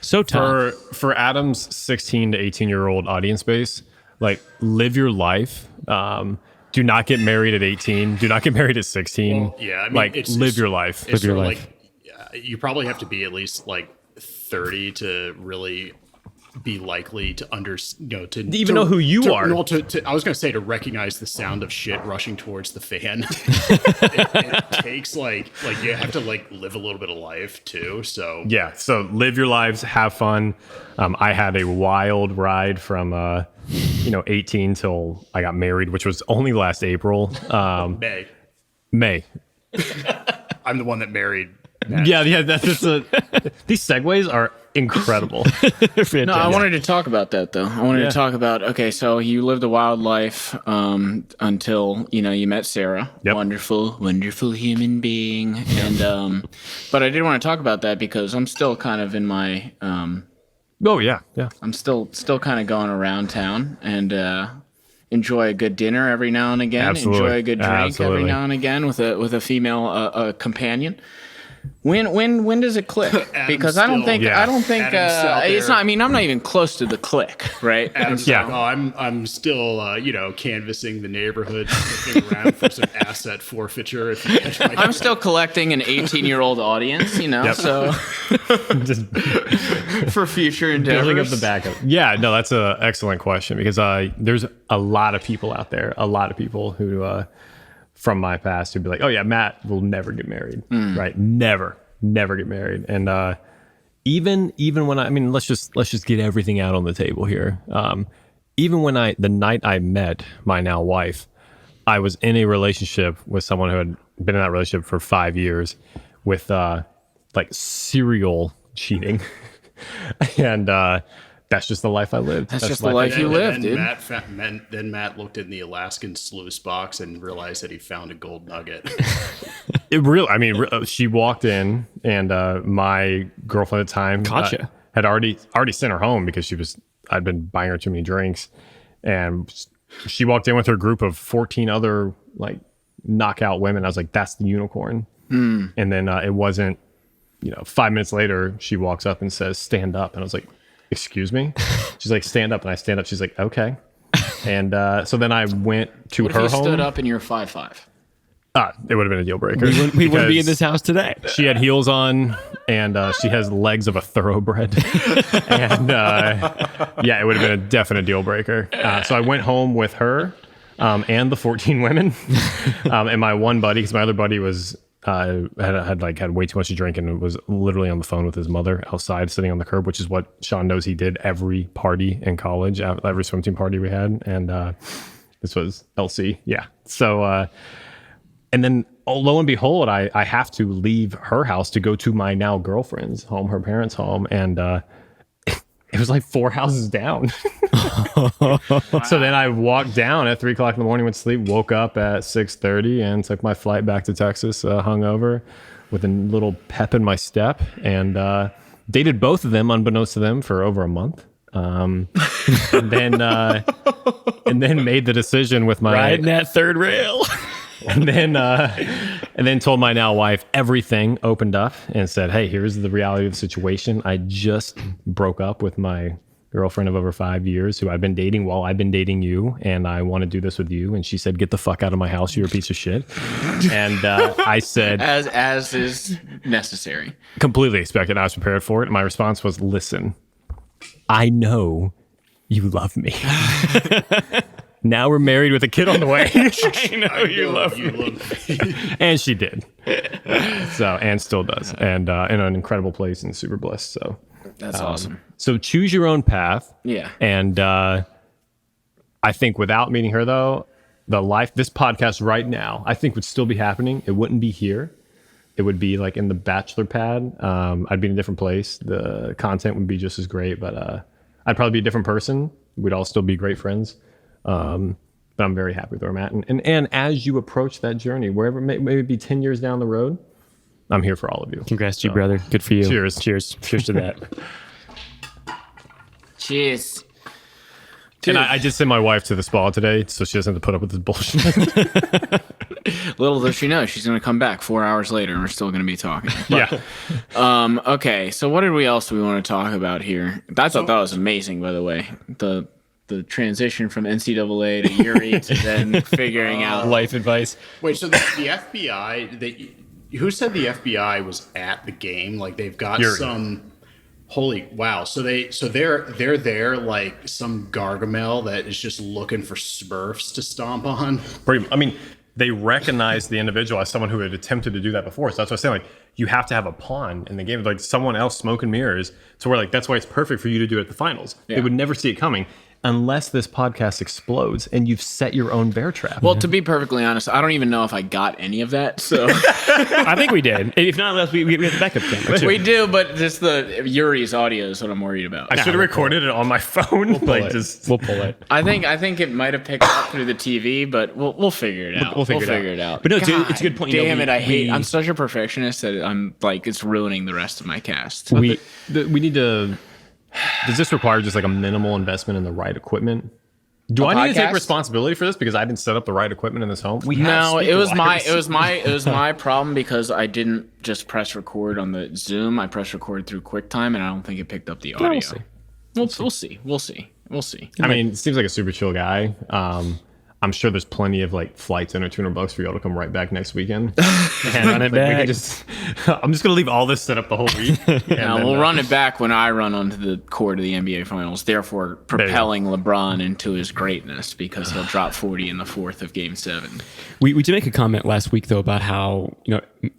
So tough.
For Adam's 16 to 18-year-old audience base, like, live your life. Do not get married at 18. Do not get married at 16.
Well, yeah, I mean,
live your life.
Live your life. Like, you probably have to be at least like 30 to really be likely to
know who you are.
I was going to say to recognize the sound of shit rushing towards the fan. it takes like you have to like live a little bit of life too. So
yeah, so live your lives, have fun. I had a wild ride from 18 till I got married, which was only last April. May.
I'm the one that married Matt.
Yeah, that's these segues are incredible.
No, I wanted to talk about that though. I wanted to talk about, okay, so you lived a wild life until, you met Sarah. Yep. Wonderful human being. And but I did want to talk about that because I'm still kind of in my I'm still kind of going around town and enjoy a good dinner every now and again.
Absolutely.
Enjoy a good drink every now and again with a female companion. When does it click? Because I don't think it's not. I mean, I'm not even close to the click, right?
I'm still canvassing the neighborhood, looking around for some asset forfeiture. If you catch my
I'm still collecting an 18-year-old audience, so
just
for future endeavors.
Building up the backup. Yeah, no, that's an excellent question because there's a lot of people out there, who. From my past who'd be like, oh yeah, Matt will never get married, right? Never get married. And even when let's just get everything out on the table here. Even when the night I met my now wife, I was in a relationship with someone who had been in that relationship for 5 years with like serial cheating. And that's just the life I lived.
That's just the life you lived, dude.
Then Matt looked in the Alaskan sluice box and realized that he found a gold nugget.
She walked in, and my girlfriend at the time had already sent her home because I'd been buying her too many drinks, and she walked in with her group of 14 other like knockout women. I was like, "That's the unicorn." And then it wasn't, 5 minutes later, she walks up and says, "Stand up," and I was like, excuse me? She's like, stand up. And I stand up. She's like, okay. And so then I went to
What if
her
you
home.
stood up and you're 5'5"?
It would have been a deal breaker.
We wouldn't be in
because
this house today.
She had heels on, and she has legs of a thoroughbred. And it would have been a definite deal breaker. So I went home with her and the 14 women and my one buddy, because my other buddy was had way too much to drink and was literally on the phone with his mother outside, sitting on the curb, which is what Sean knows he did every party in college, every swim team party we had, and this was LC, yeah. So. And then, lo and behold, I have to leave her house to go to my now girlfriend's home, her parents' home, and it was like 4 houses down. So then I walked down at 3 o'clock in the morning, went to sleep, woke up at 6:30, and took my flight back to Texas, hungover, with a little pep in my step, and dated both of them, unbeknownst to them, for over a month. And then made the decision with my
Riding that third rail.
And then told my now wife everything, opened up and said, hey, here's the reality of the situation. I just broke up with my girlfriend of over 5 years who I've been dating while I've been dating you. And I want to do this with you. And she said, get the fuck out of my house. You're a piece of shit. And I said,
As is necessary.
Completely expected. I was prepared for it. And my response was, listen, I know you love me. Now we're married with a kid on the way. I know you love me. And she did. And still does. And in an incredible place and super blessed. So
That's awesome.
So choose your own path.
Yeah.
And I think without meeting her, though, this podcast right now, I think would still be happening. It wouldn't be here. It would be like in the bachelor pad. I'd be in a different place. The content would be just as great, but I'd probably be a different person. We'd all still be great friends. But I'm very happy with where I'm at. And as you approach that journey, wherever maybe be 10 years down the road, I'm here for all of you.
Congrats to you, brother. Good for you.
Cheers.
Cheers. Cheers to that.
Cheers.
And I did send my wife to the spa today, so she doesn't have to put up with this bullshit.
Little does she know, she's going to come back 4 hours later and we're still going to be talking.
Yeah.
Okay, so what else do we want to talk about here? I thought that was amazing, by the way. The transition from NCAA to Yuri to then figuring out
Life advice.
Wait, so the FBI, who said the FBI was at the game? Like they've got
Yuri.
some. Holy wow! So they're there like some Gargamel that is just looking for Smurfs to stomp on.
I mean, they recognize the individual as someone who had attempted to do that before. So that's what I'm saying. Like, you have to have a pawn in the game, like someone else smoke and mirrors. So we're like, that's why it's perfect for you to do it at the finals.
Yeah.
They would never see it coming unless this podcast explodes and you've set your own bear trap.
Well, to be perfectly honest, I don't even know if I got any of that. So
I think we did. If not, we have the backup camera too.
we do, but just the Yuri's audio is what I'm worried about.
I should have recorded it on my phone.
We'll pull it.
I think it might have picked up through the TV, but we'll figure it out.
We'll figure it out.
But
no, it's a good point.
Damn it! I'm such a perfectionist that I'm like it's ruining the rest of my cast.
We need to. Does this require just like a minimal investment in the right equipment? Do I need to take
podcast?
responsibility for this because I didn't set up the right equipment in this home?
No, it was my problem because I didn't just press record on the Zoom. I pressed record through QuickTime, and I don't think it picked up the audio. We'll see.
I mean, it seems like a super chill guy. I'm sure there's plenty of like flights under $200 for y'all to come right back next weekend. And
run it back.
I'm just gonna leave all this set up the whole week.
Now we'll run it back when I run onto the court of the NBA Finals, therefore propelling LeBron into his greatness because he'll drop 40 in the fourth of Game 7.
We did make a comment last week though about how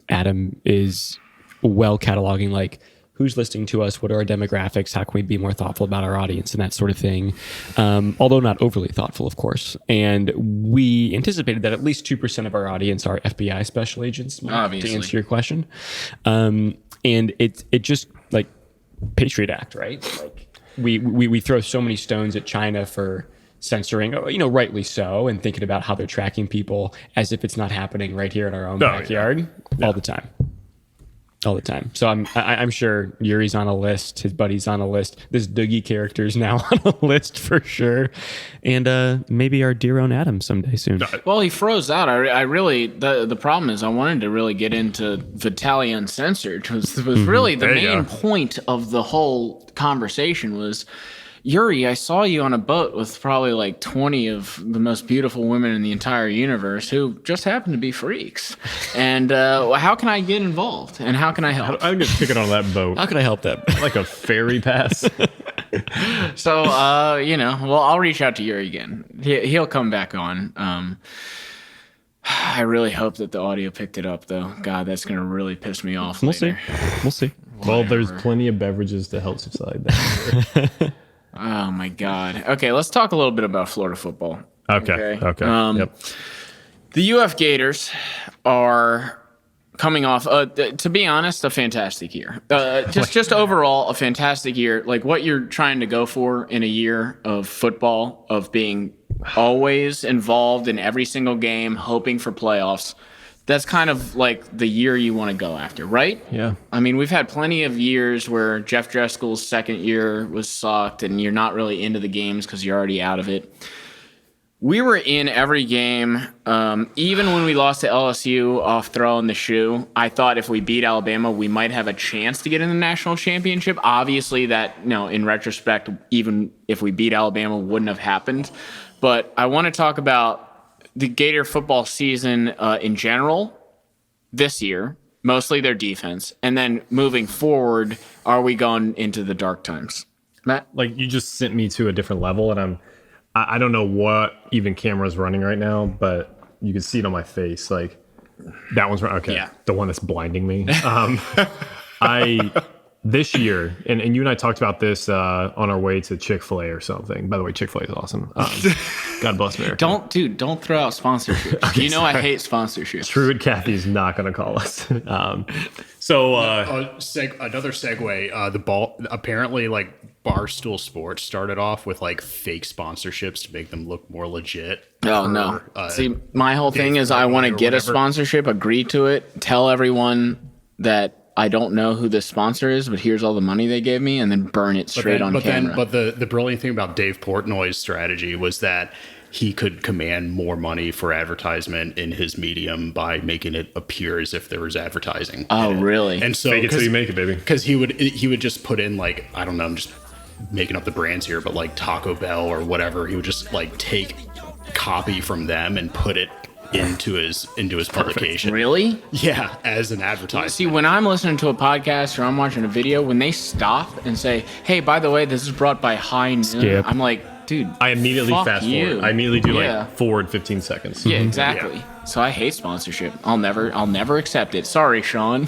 Adam is well cataloging like who's listening to us, what are our demographics, how can we be more thoughtful about our audience and that sort of thing, although not overly thoughtful, of course. And we anticipated that at least 2% of our audience are FBI special agents, Mike,
obviously,
to answer your question. And it just like Patriot Act, right? Like we throw so many stones at China for censoring, rightly so, and thinking about how they're tracking people as if it's not happening right here in our own backyard all the time. All the time. So I'm sure Yuri's on a list. His buddy's on a list. This Doogie character's now on a list for sure. And maybe our dear own Adam someday soon.
Well, he froze out. I really, the problem is I wanted to really get into Vitaly Uncensored, which was really the main point of the whole conversation was Yuri, I saw you on a boat with probably like 20 of the most beautiful women in the entire universe who just happen to be freaks. And how can I get involved? And how can I help?
I get a ticket on that boat.
How can I help that?
Like a ferry pass.
So, I'll reach out to Yuri again. He'll come back on. I really hope that the audio picked it up, though. God, that's going to really piss me off later.
We'll see.
Well, there's plenty of beverages to help subside that.
Oh, my God. Okay, let's talk a little bit about Florida football.
Okay. Yep.
The UF Gators are coming off, to be honest, a fantastic year. Just overall, a fantastic year. Like what you're trying to go for in a year of football, of being always involved in every single game, hoping for playoffs. That's kind of like the year you want to go after, right?
Yeah.
I mean, we've had plenty of years where Jeff Driscoll's second year was sucked and you're not really into the games because you're already out of it. We were in every game, even when we lost to LSU off throwing the shoe. I thought if we beat Alabama, we might have a chance to get in the national championship. Obviously, that, in retrospect, even if we beat Alabama, wouldn't have happened. But I want to talk about the Gator football season in general this year, mostly their defense. And then moving forward, are we going into the dark times? Matt?
Like you just sent me to a different level, and I don't know what even camera's running right now, but you can see it on my face. Like that one's okay.
Yeah.
The one that's blinding me. This year, and you and I talked about this on our way to Chick-fil-A or something. By the way, Chick-fil-A is awesome. God bless America.
Don't throw out sponsorships. Okay, I hate sponsorships.
Truett Cathy's not going to call us.
Another segue. The ball apparently like Barstool Sports started off with like fake sponsorships to make them look more legit.
Oh no! See, my whole thing is I want to get a sponsorship, agree to it, tell everyone that I don't know who the sponsor is, but here's all the money they gave me, and then burn it straight on camera.
But the brilliant thing about Dave Portnoy's strategy was that he could command more money for advertisement in his medium by making it appear as if there was advertising.
Oh, really?
And so
fake it till you make it, baby.
Because he would just put in like, I don't know, I'm just making up the brands here, but like Taco Bell or whatever, he would just like take copy from them and put it into his publication.
Really?
Yeah, as an advertisement.
See, when I'm listening to a podcast or I'm watching a video, when they stop and say, "Hey, by the way, this is brought by High Noon,"
Skip.
I'm like, dude,
I immediately
fuck
fast
you.
forward. I immediately do
Yeah.
like forward 15 seconds.
Yeah, exactly.
Yeah.
So I hate sponsorship. I'll never accept it. Sorry, Sean.